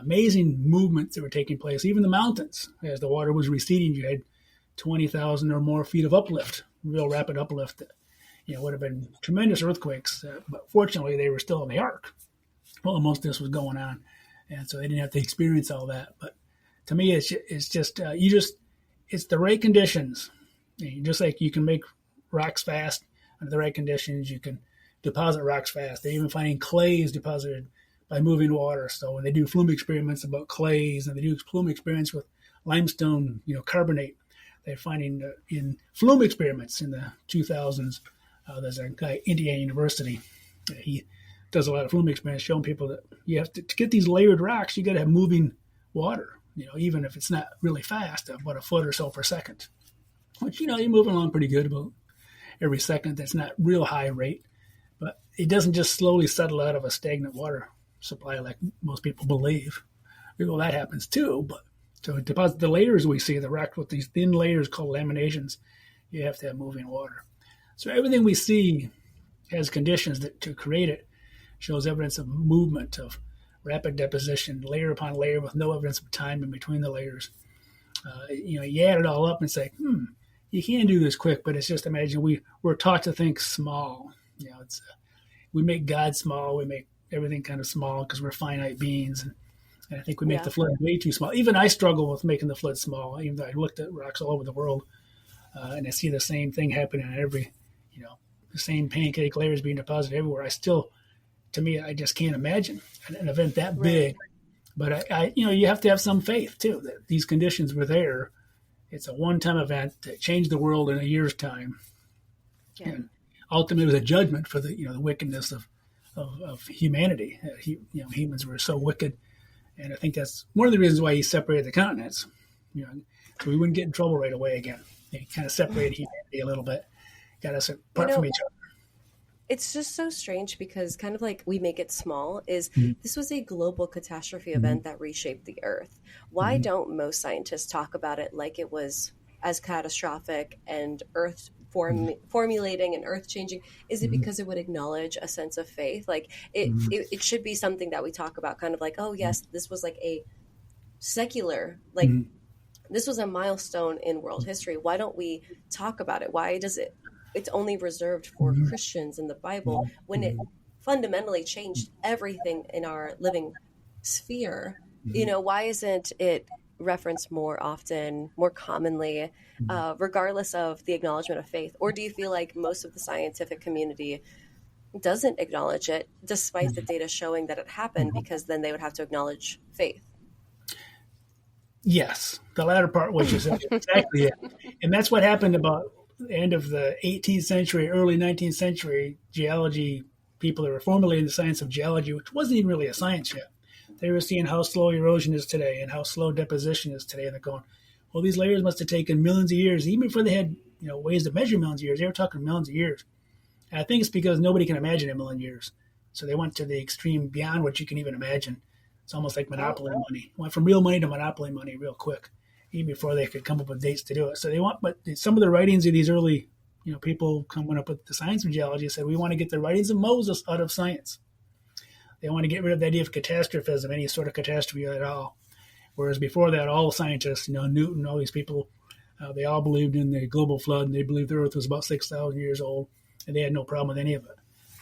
Amazing movements that were taking place. Even the mountains, as the water was receding, you had 20,000 or more feet of uplift, real rapid uplift. That, would have been tremendous earthquakes. But fortunately, they were still in the arc while most of this was going on, and so they didn't have to experience all that. But to me, it's just it's the right conditions. Just like you can make rocks fast under the right conditions, you can deposit rocks fast. They're even finding clays deposited by moving water. So when they do flume experiments about clays, and they do flume experiments with limestone, carbonate, they're finding in flume experiments in the 2000s. There's a guy at Indiana University. He does a lot of flume experiments showing people that you have to get these layered rocks, you got to have moving water, even if it's not really fast, about a foot or so per second. Which, you're moving along pretty good about every second. That's not real high rate, but it doesn't just slowly settle out of a stagnant water supply like most people believe. Well, that happens too, but to deposit the layers we see, the rock with these thin layers called laminations, you have to have moving water. So everything we see has conditions that to create it shows evidence of movement, of rapid deposition, layer upon layer with no evidence of time in between the layers. You add it all up and say, you can do this quick, but it's just imagine we're taught to think small. We make God small, we make everything kind of small because we're finite beings, and I think we make the flood way too small. Even I struggle with making the flood small, even though I looked at rocks all over the world, and I see the same thing happening in every, the same pancake layers being deposited everywhere. I just can't imagine an event that big. But you have to have some faith too that these conditions were there. It's a one-time event that changed the world in a year's time, and ultimately it was a judgment for the wickedness of humanity. Humans were so wicked, and I think that's one of the reasons why he separated the continents. So we wouldn't get in trouble right away again. He kind of separated humanity a little bit, got us apart from each other. It's just so strange because kind of like we make it small this was a global catastrophe event that reshaped the earth. Why don't most scientists talk about it like it was as catastrophic and earth formulating and earth changing? Is it because it would acknowledge a sense of faith? Like it should be something that we talk about kind of like, oh yes, this was like a secular, like this was a milestone in world history. Why don't we talk about it? Why does it's only reserved for Christians in the Bible when it fundamentally changed everything in our living sphere? Why isn't it referenced more often, more commonly, regardless of the acknowledgement of faith? Or do you feel like most of the scientific community doesn't acknowledge it despite the data showing that it happened, because then they would have to acknowledge faith? Yes, the latter part, which is exactly it. And that's what happened about the end of the 18th century, early 19th century. Geology people that were formulating the science of geology, which wasn't even really a science yet, they were seeing how slow erosion is today and how slow deposition is today. And they're going, well, these layers must have taken millions of years. Even before they had ways to measure millions of years, they were talking millions of years. And I think it's because nobody can imagine a million years. So they went to the extreme beyond what you can even imagine. It's almost like monopoly money. Went from real money to monopoly money real quick, even before they could come up with dates to do it. So but some of the writings of these early, people coming up with the science of geology said, we want to get the writings of Moses out of science. They want to get rid of the idea of catastrophism, any sort of catastrophe at all. Whereas before that, all scientists, Newton, all these people, they all believed in the global flood, and they believed the Earth was about 6,000 years old, and they had no problem with any of it.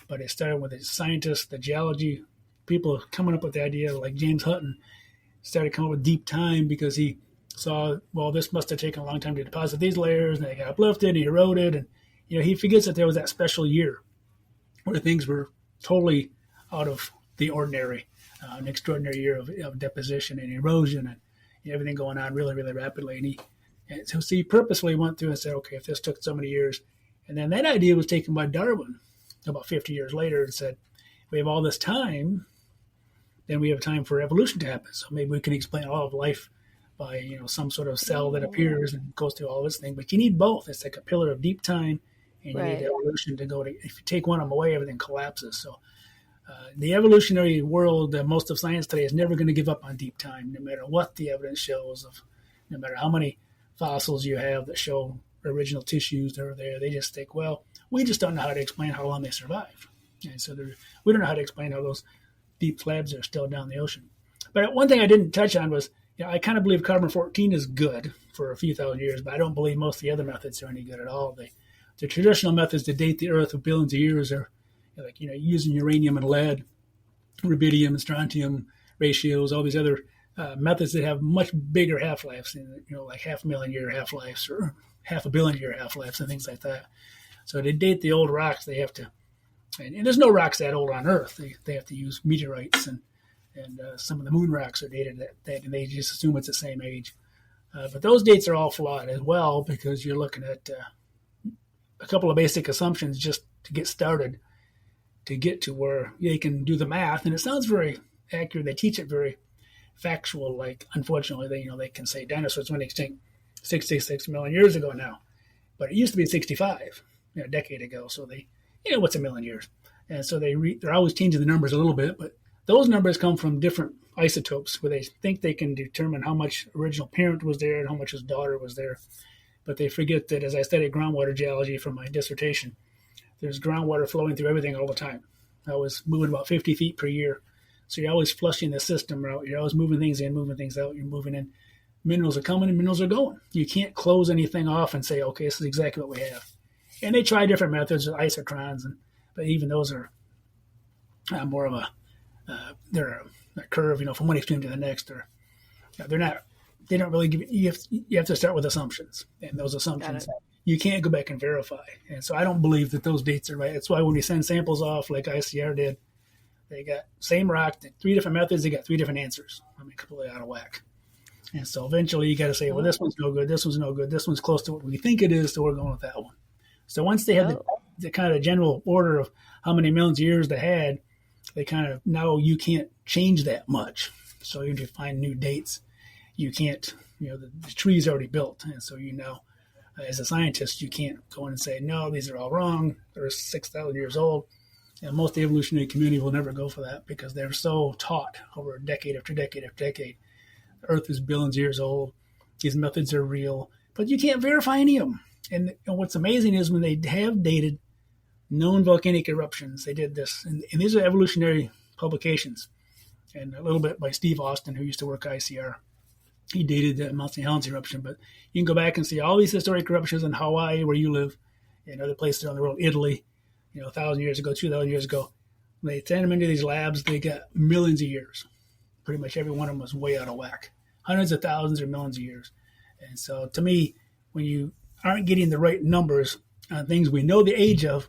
But it started with the scientists, the geology people coming up with the idea, like James Hutton, started coming up with deep time because he saw, well, this must have taken a long time to deposit these layers, and they got uplifted and eroded. And, he forgets that there was that special year where things were totally out of the ordinary, an extraordinary year of deposition and erosion and everything going on really, really rapidly. And so he purposely went through and said, okay, if this took so many years. And then that idea was taken by Darwin about 50 years later and said, we have all this time, then we have time for evolution to happen. So maybe we can explain all of life by, some sort of cell that appears and goes through all this thing. But you need both. It's like a pillar of deep time, and you need evolution to go to. If you take one of them away, everything collapses. So the evolutionary world, most of science today, is never going to give up on deep time, no matter what the evidence shows, no matter how many fossils you have that show original tissues that are there. They just think, well, we just don't know how to explain how long they survive. And so we don't know how to explain how those deep slabs are still down the ocean. But one thing I didn't touch on was, I kind of believe carbon-14 is good for a few thousand years, but I don't believe most of the other methods are any good at all. The traditional methods to date the Earth with billions of years are using uranium and lead, rubidium and strontium ratios, all these other methods that have much bigger half-lives, like 500,000 year half-lives or 500 million year half-lives and things like that. So to date the old rocks, they have to, and there's no rocks that old on Earth. They have to use meteorites, and some of the moon rocks are dated that and they just assume it's the same age. But those dates are all flawed as well, because you're looking at a couple of basic assumptions just to get started, to get to where they can do the math. And it sounds very accurate. They teach it very factual. Like, unfortunately, they can say dinosaurs went extinct 66 million years ago now, but it used to be 65 a decade ago. So what's a million years? And so they're always changing the numbers a little bit, but those numbers come from different isotopes where they think they can determine how much original parent was there and how much his daughter was there. But they forget that as I studied groundwater geology for my dissertation, there's groundwater flowing through everything all the time. I was moving about 50 feet per year. So you're always flushing the system out. You're always moving things in, moving things out. You're moving in. Minerals are coming and minerals are going. You can't close anything off and say, okay, this is exactly what we have. And they try different methods with isotrons, but even those are more of they're a curve, from one extreme to the next. Or they're not. They don't really give you. You have to start with assumptions, and those assumptions you can't go back and verify. And so I don't believe that those dates are right. That's why when we send samples off, like ICR did, they got same rock, 3 different methods. They got 3 different answers. Completely out of whack. And so eventually you got to say, well, this one's no good. This one's no good. This one's close to what we think it is, so we're going with that one. So once they have the kind of general order of how many millions of years they had, they kind of know you can't change that much. So if you find new dates, you can't, the tree's already built. And so, as a scientist, you can't go in and say, no, these are all wrong. They're 6,000 years old. And most of the evolutionary community will never go for that because they're so taught over decade after decade after decade. The Earth is billions of years old. These methods are real. But you can't verify any of them. And what's amazing is when they have dated known volcanic eruptions, they did this. And these are evolutionary publications. And a little bit by Steve Austin, who used to work ICR. He dated the Mount St. Helens eruption. But you can go back and see all these historic eruptions in Hawaii, where you live, and other places around the world, Italy, 1,000 years ago, 2,000 years ago. When they sent them into these labs, they got millions of years. Pretty much every one of them was way out of whack. Hundreds of thousands or millions of years. And so to me, when you aren't getting the right numbers on things we know the age of,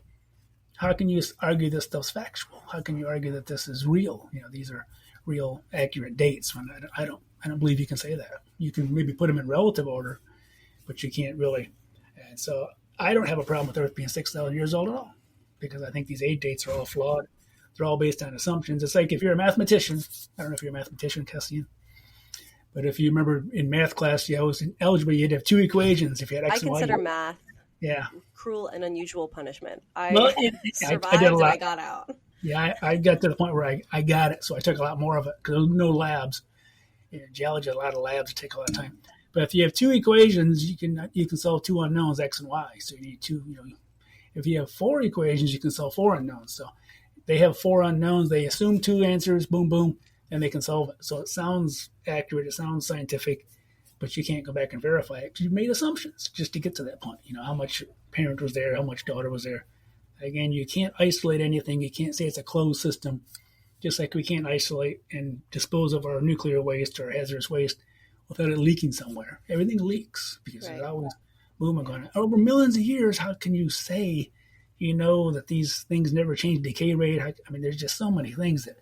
how can you argue this stuff's factual? How can you argue that this is real? These are real, accurate dates. When I don't believe you can say that. You can maybe put them in relative order, but you can't really. And so I don't have a problem with Earth being 6,000 years old at all, because I think these age dates are all flawed. They're all based on assumptions. It's like if you're a mathematician, I don't know if you're a mathematician, Cassian, but if you remember in math class, I was in algebra, you'd have 2 equations if you had X and Y. I consider math yeah. cruel and unusual punishment. Survived I did a lot. And I got out. Yeah, I got to the point where I got it, so I took a lot more of it because there was no labs. Geology, a lot of labs take a lot of time. But if you have 2 equations, you can solve 2 unknowns, X and Y. So you need 2. If you have 4 equations, you can solve 4 unknowns. So they have 4 unknowns. They assume 2 answers, boom, boom, and they can solve it. So it sounds accurate. It sounds scientific, but you can't go back and verify it because you made assumptions just to get to that point. How much parent was there, how much daughter was there. Again, you can't isolate anything. You can't say it's a closed system, just like we can't isolate and dispose of our nuclear waste or hazardous waste without it leaking somewhere. Everything leaks because there's always movement going on. Over millions of years, how can you say, that these things never change decay rate? There's just so many things that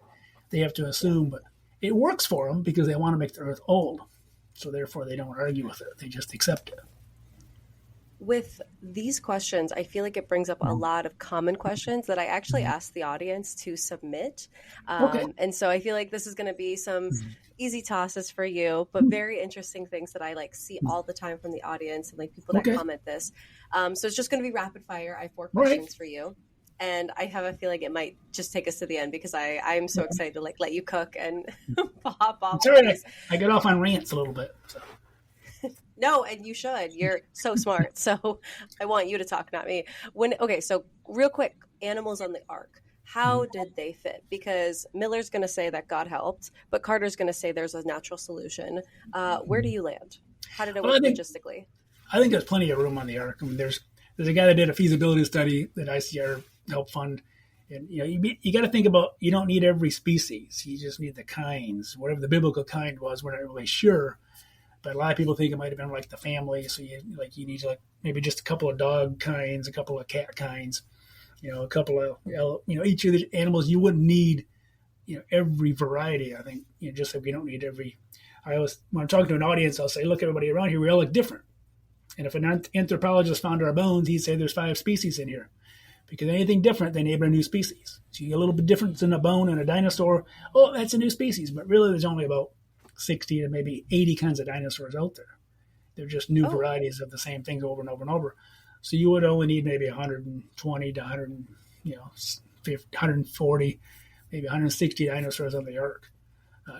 they have to assume, but it works for them because they want to make the Earth old. So therefore, they don't argue with it. They just accept it. With these questions, I feel like it brings up a lot of common questions that I actually asked the audience to submit. And so I feel like this is going to be some easy tosses for you, but very interesting things that I see all the time from the audience and people that comment this. So it's just going to be rapid fire. I have 4 questions for you. And I have a feeling it might just take us to the end because I'm so excited to let you cook and hop off. Sorry, I get off on rants a little bit. So. No, and you should. You're so smart. So I want you to talk, not me. So real quick, animals on the ark. How did they fit? Because Miller's going to say that God helped, but Carter's going to say there's a natural solution. Where do you land? How did it work logistically? I think there's plenty of room on the ark. There's a guy that did a feasibility study that ICR helped fund. And you got to think about, you don't need every species. You just need the kinds. Whatever the biblical kind was, we're not really sure. But a lot of people think it might have been like the family. So you need maybe just a couple of dog kinds, a couple of cat kinds, a couple of, each of the animals. You wouldn't need, every variety. I think, just like we don't need every. When I'm talking to an audience, I'll say, look, everybody around here, we all look different. And if an anthropologist found our bones, he'd say there's 5 species in here. Because anything different, they name it a new species. So you get a little bit difference in a bone and a dinosaur. Oh, that's a new species. But really, there's only about 60 to maybe 80 kinds of dinosaurs out there. They're just new varieties of the same things over and over and over. So you would only need maybe 120 to 140 maybe 160 dinosaurs on the ark.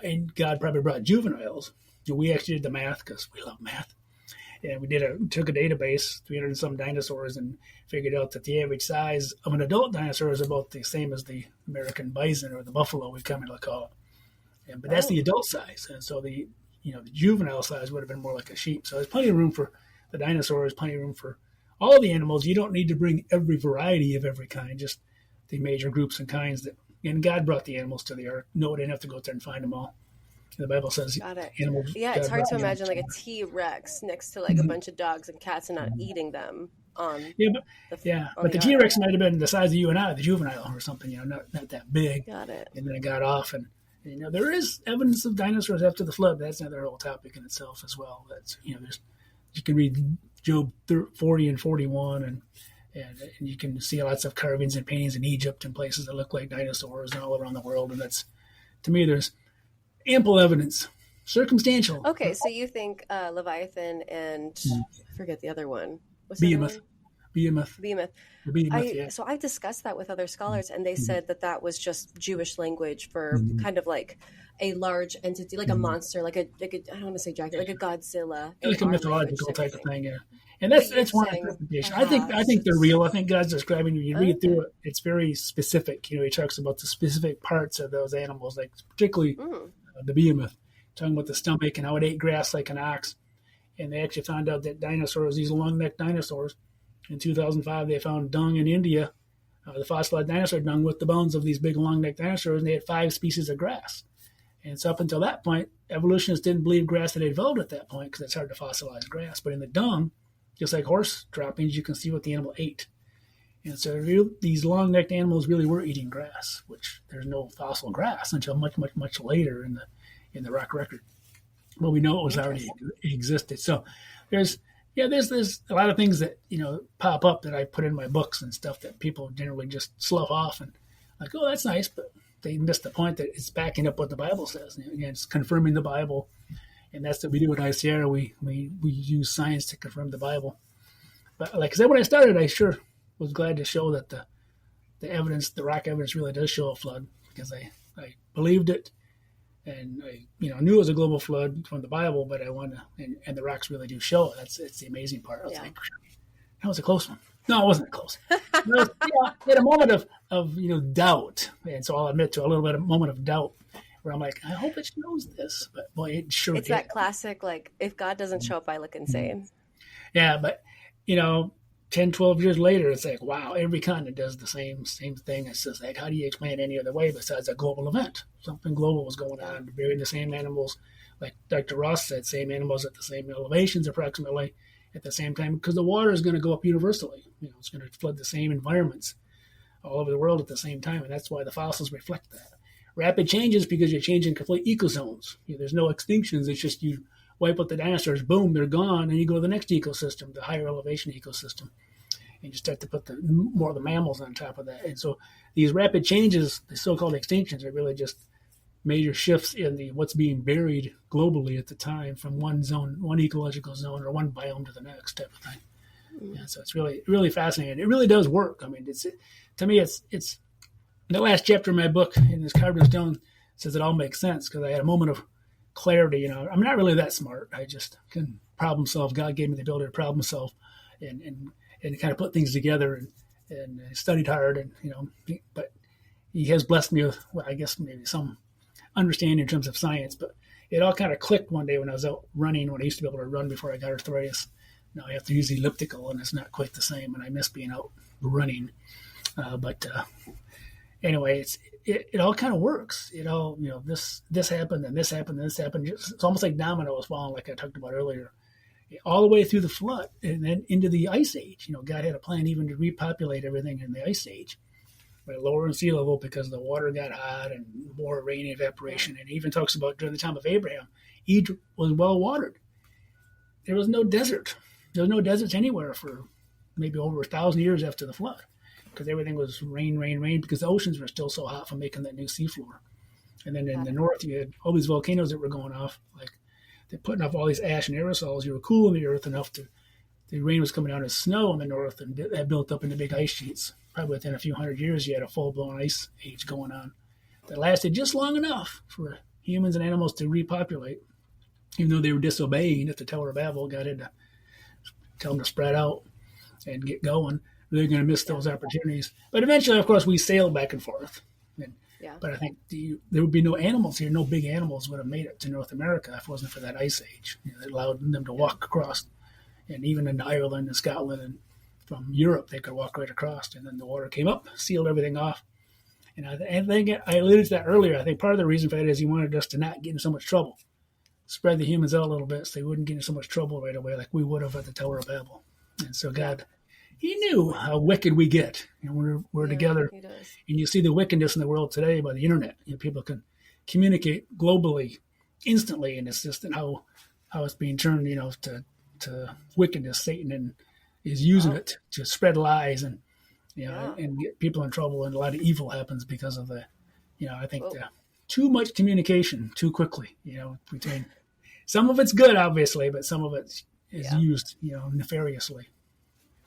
And God probably brought juveniles. So we actually did the math because we love math. And we took a database, 300 and some dinosaurs, and figured out that the average size of an adult dinosaur is about the same as the American bison or the buffalo, we commonly call it. But that's the adult size. And so the juvenile size would have been more like a sheep. So there's plenty of room for the dinosaurs, plenty of room for all the animals. You don't need to bring every variety of every kind, just the major groups and kinds. And God brought the animals to the ark. Noah didn't have to go out there and find them all. The Bible says animals. Yeah, it's hard to imagine like a T-Rex next to like a bunch of dogs and cats and not eating them. But the T-Rex might have been the size of you and I, the juvenile or something, not that big. Got it. And then it got off, and there is evidence of dinosaurs after the flood. That's another whole topic in itself as well. That's you can read Job 40 and 41, and you can see lots of carvings and paintings in Egypt and places that look like dinosaurs and all around the world. And that's, to me, there's ample evidence, circumstantial. Okay, so you think Leviathan and I forget the other one. What's Behemoth. Behemoth. Yeah. So I've discussed that with other scholars, and they said that was just Jewish language for kind of like a large entity, like a monster, like a I don't want to say Dracula, like a Godzilla, like a mythological type of thing. Yeah, and that's one interpretation. I think they're real. I think God's describing. You read through it; it's very specific. He talks about the specific parts of those animals, like particularly the behemoth, talking about the stomach and how it ate grass like an ox. And they actually found out that dinosaurs, these long-necked dinosaurs, in 2005 they found dung in India, the fossilized dinosaur dung with the bones of these big long-necked dinosaurs, and they had 5 species of grass. And so up until that point, evolutionists didn't believe grass had evolved at that point because it's hard to fossilize grass. But in the dung, just like horse droppings, you can see what the animal ate. And so these long-necked animals really were eating grass, which there's no fossil grass until much, much, much later in the rock record. Well, we know it was already existed. So there's a lot of things that pop up that I put in my books and stuff that people generally just slough off and like, oh, that's nice, but they miss the point that it's backing up what the Bible says. And again, it's confirming the Bible, and that's what we do at ICR. We use science to confirm the Bible. But like I said, when I started, I sure was glad to show that the evidence, the rock evidence, really does show a flood because I believed it. And I, knew it was a global flood from the Bible, but I wanted to, and the rocks really do show it. It's the amazing part. I was like, that was a close one. No, it wasn't close. I had a moment of doubt, and so I'll admit to a little bit of moment of doubt where I'm like, I hope it shows this, but boy, it sure did. It's that classic, like, if God doesn't show up, I look insane. Yeah, but 10, 12 years later, it's like, wow, every continent does the same thing. It's just like, how do you explain it any other way besides a global event? Something global was going on, burying the same animals, like Dr. Ross said, same animals at the same elevations approximately at the same time, because the water is going to go up universally. It's going to flood the same environments all over the world at the same time, and that's why the fossils reflect that. Rapid changes because you're changing complete ecozones. There's no extinctions. It's just you wipe out the dinosaurs, boom, they're gone, and you go to the next ecosystem, the higher elevation ecosystem, and you start to put more of the mammals on top of that. And so these rapid changes, the so-called extinctions, are really just major shifts in what's being buried globally at the time from one zone, one ecological zone, or one biome to the next type of thing. Yeah, so it's really, really fascinating. It really does work. I mean, to me, it's the last chapter of my book in this carved in stone says it all makes sense because I had a moment of clarity. I'm not really that smart. I just can problem solve. God gave me the ability to problem solve and kind of put things together and studied hard but he has blessed me with, well, I guess maybe some understanding in terms of science, but it all kind of clicked one day when I was out running, when I used to be able to run before I got arthritis. Now I have to use the elliptical and it's not quite the same, and I miss being out running. Anyway, it all kind of works. This happened and this happened and this happened. It's almost like dominoes falling, like I talked about earlier, all the way through the flood and then into the ice age. God had a plan even to repopulate everything in the ice age by lowering sea level because the water got hot and more rain and evaporation. And it even talks about during the time of Abraham, Egypt was well watered. There was no desert. There was no deserts anywhere for maybe over 1,000 years after the flood, because everything was rain, because the oceans were still so hot from making that new seafloor. And then in the north, you had all these volcanoes that were going off, like they're putting off all these ash and aerosols. You were cooling the earth enough the rain was coming down as snow in the north, and that built up into big ice sheets. Probably within a few hundred years, you had a full-blown ice age going on. that lasted just long enough for humans and animals to repopulate, even though they were disobeying if the Tower of Babel got in to tell them to spread out and get going. They're going to miss those opportunities. But eventually, of course, we sailed back and forth. But I think there would be no animals here. No big animals would have made it to North America if it wasn't for that ice age. It allowed them to walk across. And even in Ireland and Scotland and from Europe, they could walk right across. And then the water came up, sealed everything off. And I think I alluded to that earlier. I think part of the reason for that is he wanted us to not get in so much trouble. Spread the humans out a little bit so they wouldn't get in so much trouble right away like we would have at the Tower of Babel. And so God, he knew how wicked we get. And we're together. And you see the wickedness in the world today by the internet. People can communicate globally instantly, and it's just how it's being turned, to wickedness. Satan is using it to spread lies and and get people in trouble, and a lot of evil happens because of the, I think too much communication too quickly. Between some of it's good, obviously, but some of it is used, nefariously.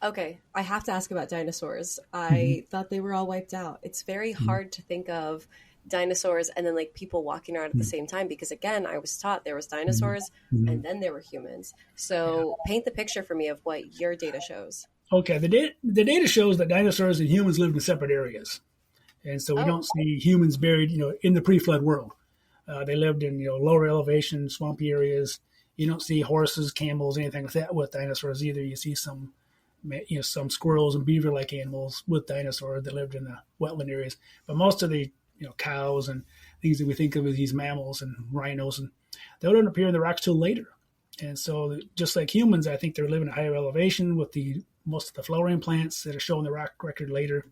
Okay, I have to ask about dinosaurs. I thought they were all wiped out. It's very hard to think of dinosaurs and then like people walking around at the same time, because again, I was taught there was dinosaurs and then there were humans. So paint the picture for me of what your data shows. Okay, the data shows that dinosaurs and humans lived in separate areas. And so we don't see humans buried, in the pre-flood world. They lived in, lower elevation, swampy areas. You don't see horses, camels, anything like that with dinosaurs either. You see some squirrels and beaver-like animals with dinosaurs that lived in the wetland areas. But most of the, cows and things that we think of as these mammals and rhinos, and they don't appear in the rocks till later. And so just like humans, I think they're living at higher elevation with most of the flowering plants that are shown in the rock record later.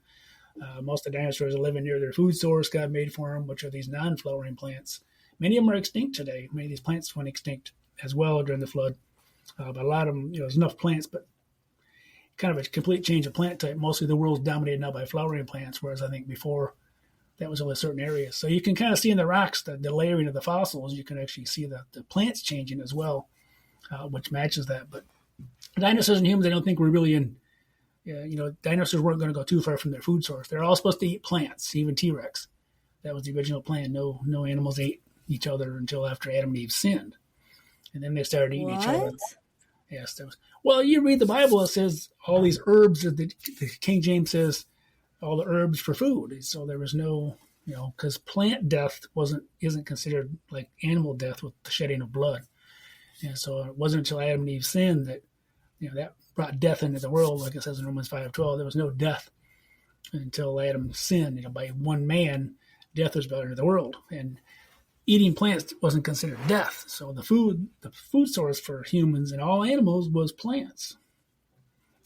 Most of the dinosaurs are living near their food source God made for them, which are these non-flowering plants. Many of them are extinct today. Many of these plants went extinct as well during the flood. But a lot of them, there's enough plants, but kind of a complete change of plant type. Mostly the world's dominated now by flowering plants, whereas I think before that was only certain areas. So you can kind of see in the rocks, the layering of the fossils, you can actually see the plants changing as well, which matches that. But dinosaurs and humans, I don't think we're really in, dinosaurs weren't going to go too far from their food source. They're all supposed to eat plants, even T-Rex. That was the original plan. No animals ate each other until after Adam and Eve sinned. And then they started eating each other. Yes, there was. Well, you read the Bible, it says all these herbs, the King James says all the herbs for food. So there was no, because plant death isn't considered like animal death with the shedding of blood. And so it wasn't until Adam and Eve sinned that, that brought death into the world. Like it says in Romans 5:12, there was no death until Adam sinned. By one man, death was brought into the world. And eating plants wasn't considered death. So the food source for humans and all animals was plants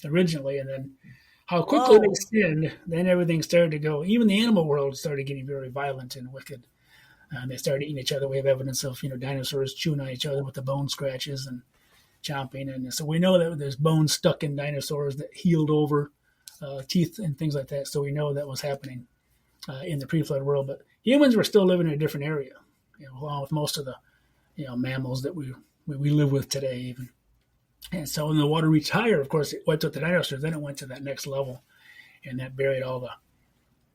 originally. And then how quickly they sinned, then everything started to go. Even the animal world started getting very violent and wicked. They started eating each other. We have evidence of, dinosaurs chewing on each other with the bone scratches and chomping. And so we know that there's bones stuck in dinosaurs that healed over, teeth and things like that. So we know that was happening in the pre-flood world. But humans were still living in a different area, along with most of the, mammals that we live with today even. And so when the water reached higher, of course, it wiped out the dinosaurs. Then it went to that next level, and that buried all the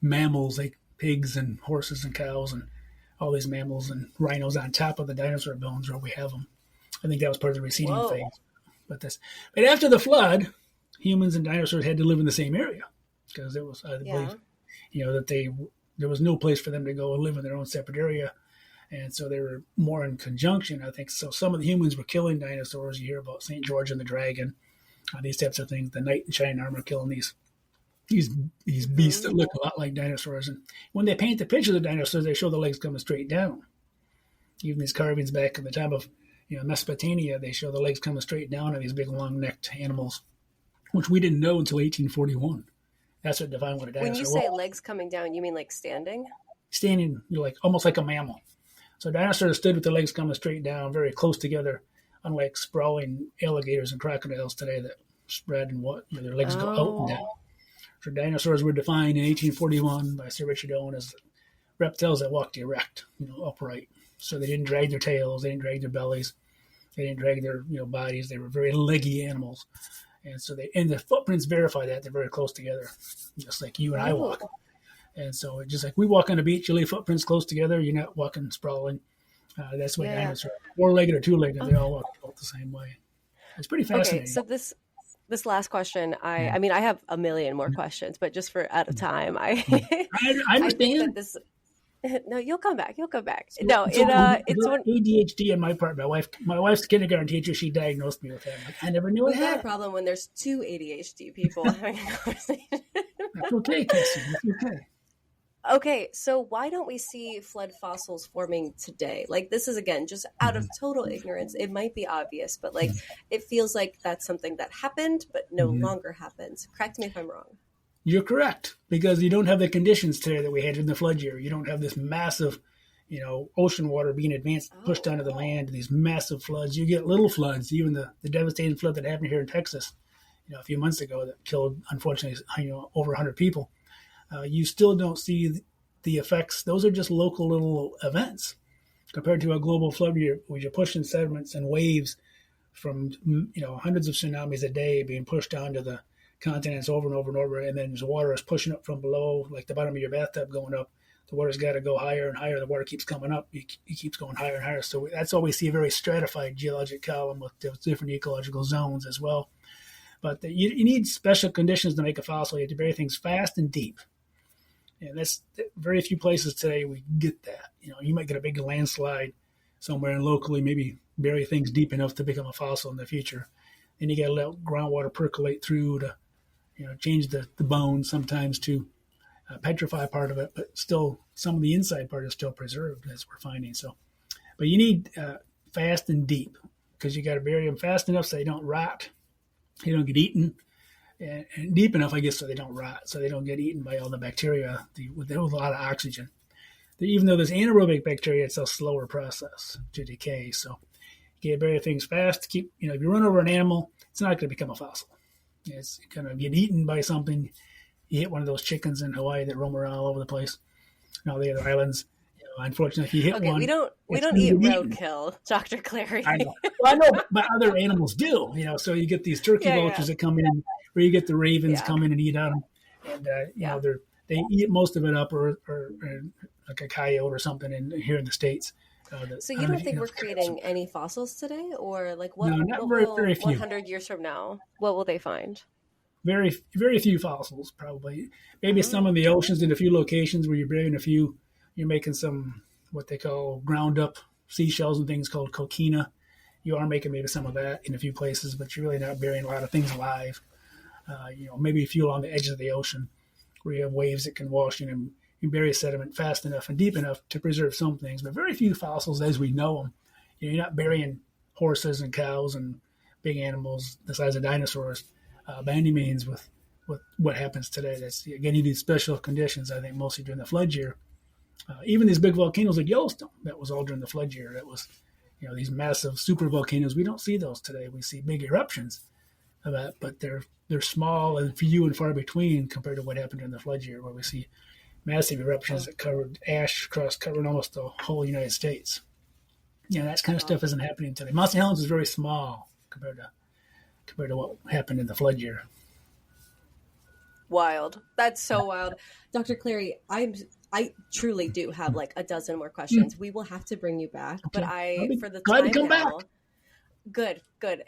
mammals like pigs and horses and cows and all these mammals and rhinos on top of the dinosaur bones where we have them. I think that was part of the receding phase. But after the flood, humans and dinosaurs had to live in the same area because it was, I believe, that there was no place for them to go and live in their own separate area. And so they were more in conjunction, I think. So some of the humans were killing dinosaurs. You hear about St. George and the dragon, these types of things. The knight in shining armor killing these beasts that look a lot like dinosaurs. And when they paint the picture of the dinosaurs, they show the legs coming straight down. Even these carvings back in the time of Mesopotamia, they show the legs coming straight down on these big long-necked animals, which we didn't know until 1841. That's what defined what a dinosaur was. When you say legs coming down, you mean like standing? Standing, like almost like a mammal. So dinosaurs stood with their legs coming straight down, very close together, unlike sprawling alligators and crocodiles today that spread and their legs go out and down. So dinosaurs were defined in 1841 by Sir Richard Owen as reptiles that walked erect, upright. So they didn't drag their tails, they didn't drag their bellies, they didn't drag their bodies. They were very leggy animals, and so the footprints verify that they're very close together, just like you and I walk. And so it's just like we walk on the beach, you leave footprints close together, you're not walking sprawling. That's the way dinosaurs are. Four-legged or two-legged, they all walk about the same way. It's pretty fascinating. Okay, so this last question, I mean, I have a million more questions, but just for out of time, I understand. No, you'll come back. You'll come back. So, No, it's one ADHD on my part. My wife's a kindergarten teacher. She diagnosed me with that. Like, I never knew it had a problem when there's two ADHD people having a conversation. That's okay, Cassie. That's okay. Okay, so why don't we see flood fossils forming today? Like, this is, again, just out of total ignorance. It might be obvious, but like, it feels like that's something that happened, but no longer happens. Correct me if I'm wrong. You're correct, because you don't have the conditions today that we had in the flood year. You don't have this massive, ocean water being pushed onto the land, these massive floods. You get little floods, even the devastating flood that happened here in Texas, a few months ago that killed, unfortunately, over 100 people. You still don't see the effects. Those are just local little events compared to a global flood year where you're pushing sediments and waves from, hundreds of tsunamis a day being pushed onto the continents over and over and over. And then the water is pushing up from below, like the bottom of your bathtub going up. The water's got to go higher and higher. The water keeps coming up. It keeps going higher and higher. So that's why we see a very stratified geologic column with different ecological zones as well. But you need special conditions to make a fossil. You have to bury things fast and deep. And that's very few places today we get that. You might get a big landslide somewhere and locally maybe bury things deep enough to become a fossil in the future. Then you got to let groundwater percolate through to, change the bones sometimes to petrify part of it, but still some of the inside part is still preserved as we're finding. So, but you need fast and deep because you got to bury them fast enough so they don't rot, they don't get eaten. And deep enough, I guess, so they don't rot, so they don't get eaten by all the bacteria with a lot of oxygen. Even though there's anaerobic bacteria, it's a slower process to decay. So you get bury things fast to keep, if you run over an animal, it's not going to become a fossil. It's going to get eaten by something. You hit one of those chickens in Hawaii that roam around all over the place, and all the other islands. Unfortunately, if you hit one, we don't eat roadkill, Dr. Clarey. I know. Well, I know, but other animals do. So you get these turkey vultures that come in, or you get the ravens come in and eat on them, and they eat most of it up, or like a coyote or something here in the States. So you don't think we're creating any fossils today, or like what? No, not what very few. 100 years from now, what will they find? Very, very few fossils, probably. Maybe some in the oceans in a few locations where you're burying a few. You're making some what they call ground up seashells and things called coquina. You are making maybe some of that in a few places, but you're really not burying a lot of things alive. Maybe a few along the edge of the ocean where you have waves that can wash in and you bury sediment fast enough and deep enough to preserve some things, but very few fossils as we know them. You're not burying horses and cows and big animals the size of dinosaurs by any means with what happens today. Again, you need special conditions, I think, mostly during the flood year. Even these big volcanoes like Yellowstone, that was all during the flood year. That was, these massive super volcanoes. We don't see those today. We see big eruptions of that, but they're small and few and far between compared to what happened during the flood year, where we see massive eruptions that covered covering almost the whole United States. That kind of stuff isn't happening today. Mount St. Helens is very small compared to what happened in the flood year. Wild. That's so wild. Dr. Clarey, I truly do have like a dozen more questions. We will have to bring you back, but for the glad time to come now, back. Good.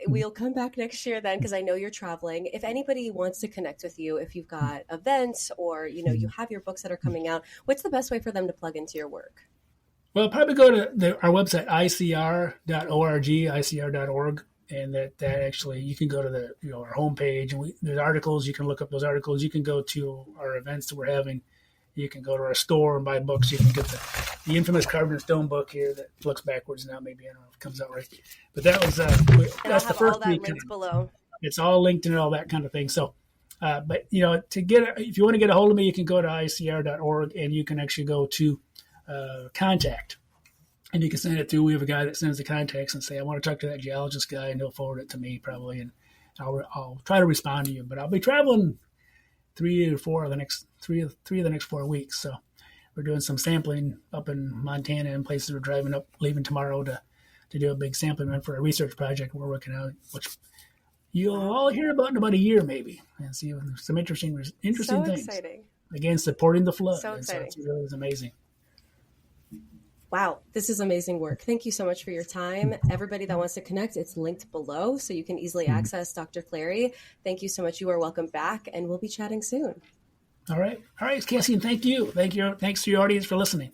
We'll come back next year then, because I know you're traveling. If anybody wants to connect with you, if you've got events or, you have your books that are coming out, what's the best way for them to plug into your work? Well, probably go to our website, icr.org, and that actually you can go to our homepage, and there's articles. You can look up those articles. You can go to our events that we're having. You can go to our store and buy books. You can get the infamous Carbon and Stone book here that looks backwards now. Maybe, I don't know if it comes out right. But that was that's the first week. Linked below. It's all linked and all that kind of thing. So, but if you want to get a hold of me, you can go to icr.org and you can actually go to contact. And you can send it through. We have a guy that sends the contacts and say, I want to talk to that geologist guy, and he'll forward it to me probably. And I'll try to respond to you. But I'll be traveling three of the next 4 weeks. So we're doing some sampling up in Montana and places. We're driving up, leaving tomorrow to do a big sampling run for a research project we're working on, which you'll all hear about in about a year maybe, and see some interesting so things. Exciting. again, supporting the flood. So exciting. And so it really is amazing. Wow, this is amazing work. Thank you so much for your time. Everybody that wants to connect, it's linked below, so you can easily access Dr. Clarey. Thank you so much. You are welcome back, and we'll be chatting soon. All right, Cassie, and thank you. Thanks to your audience for listening.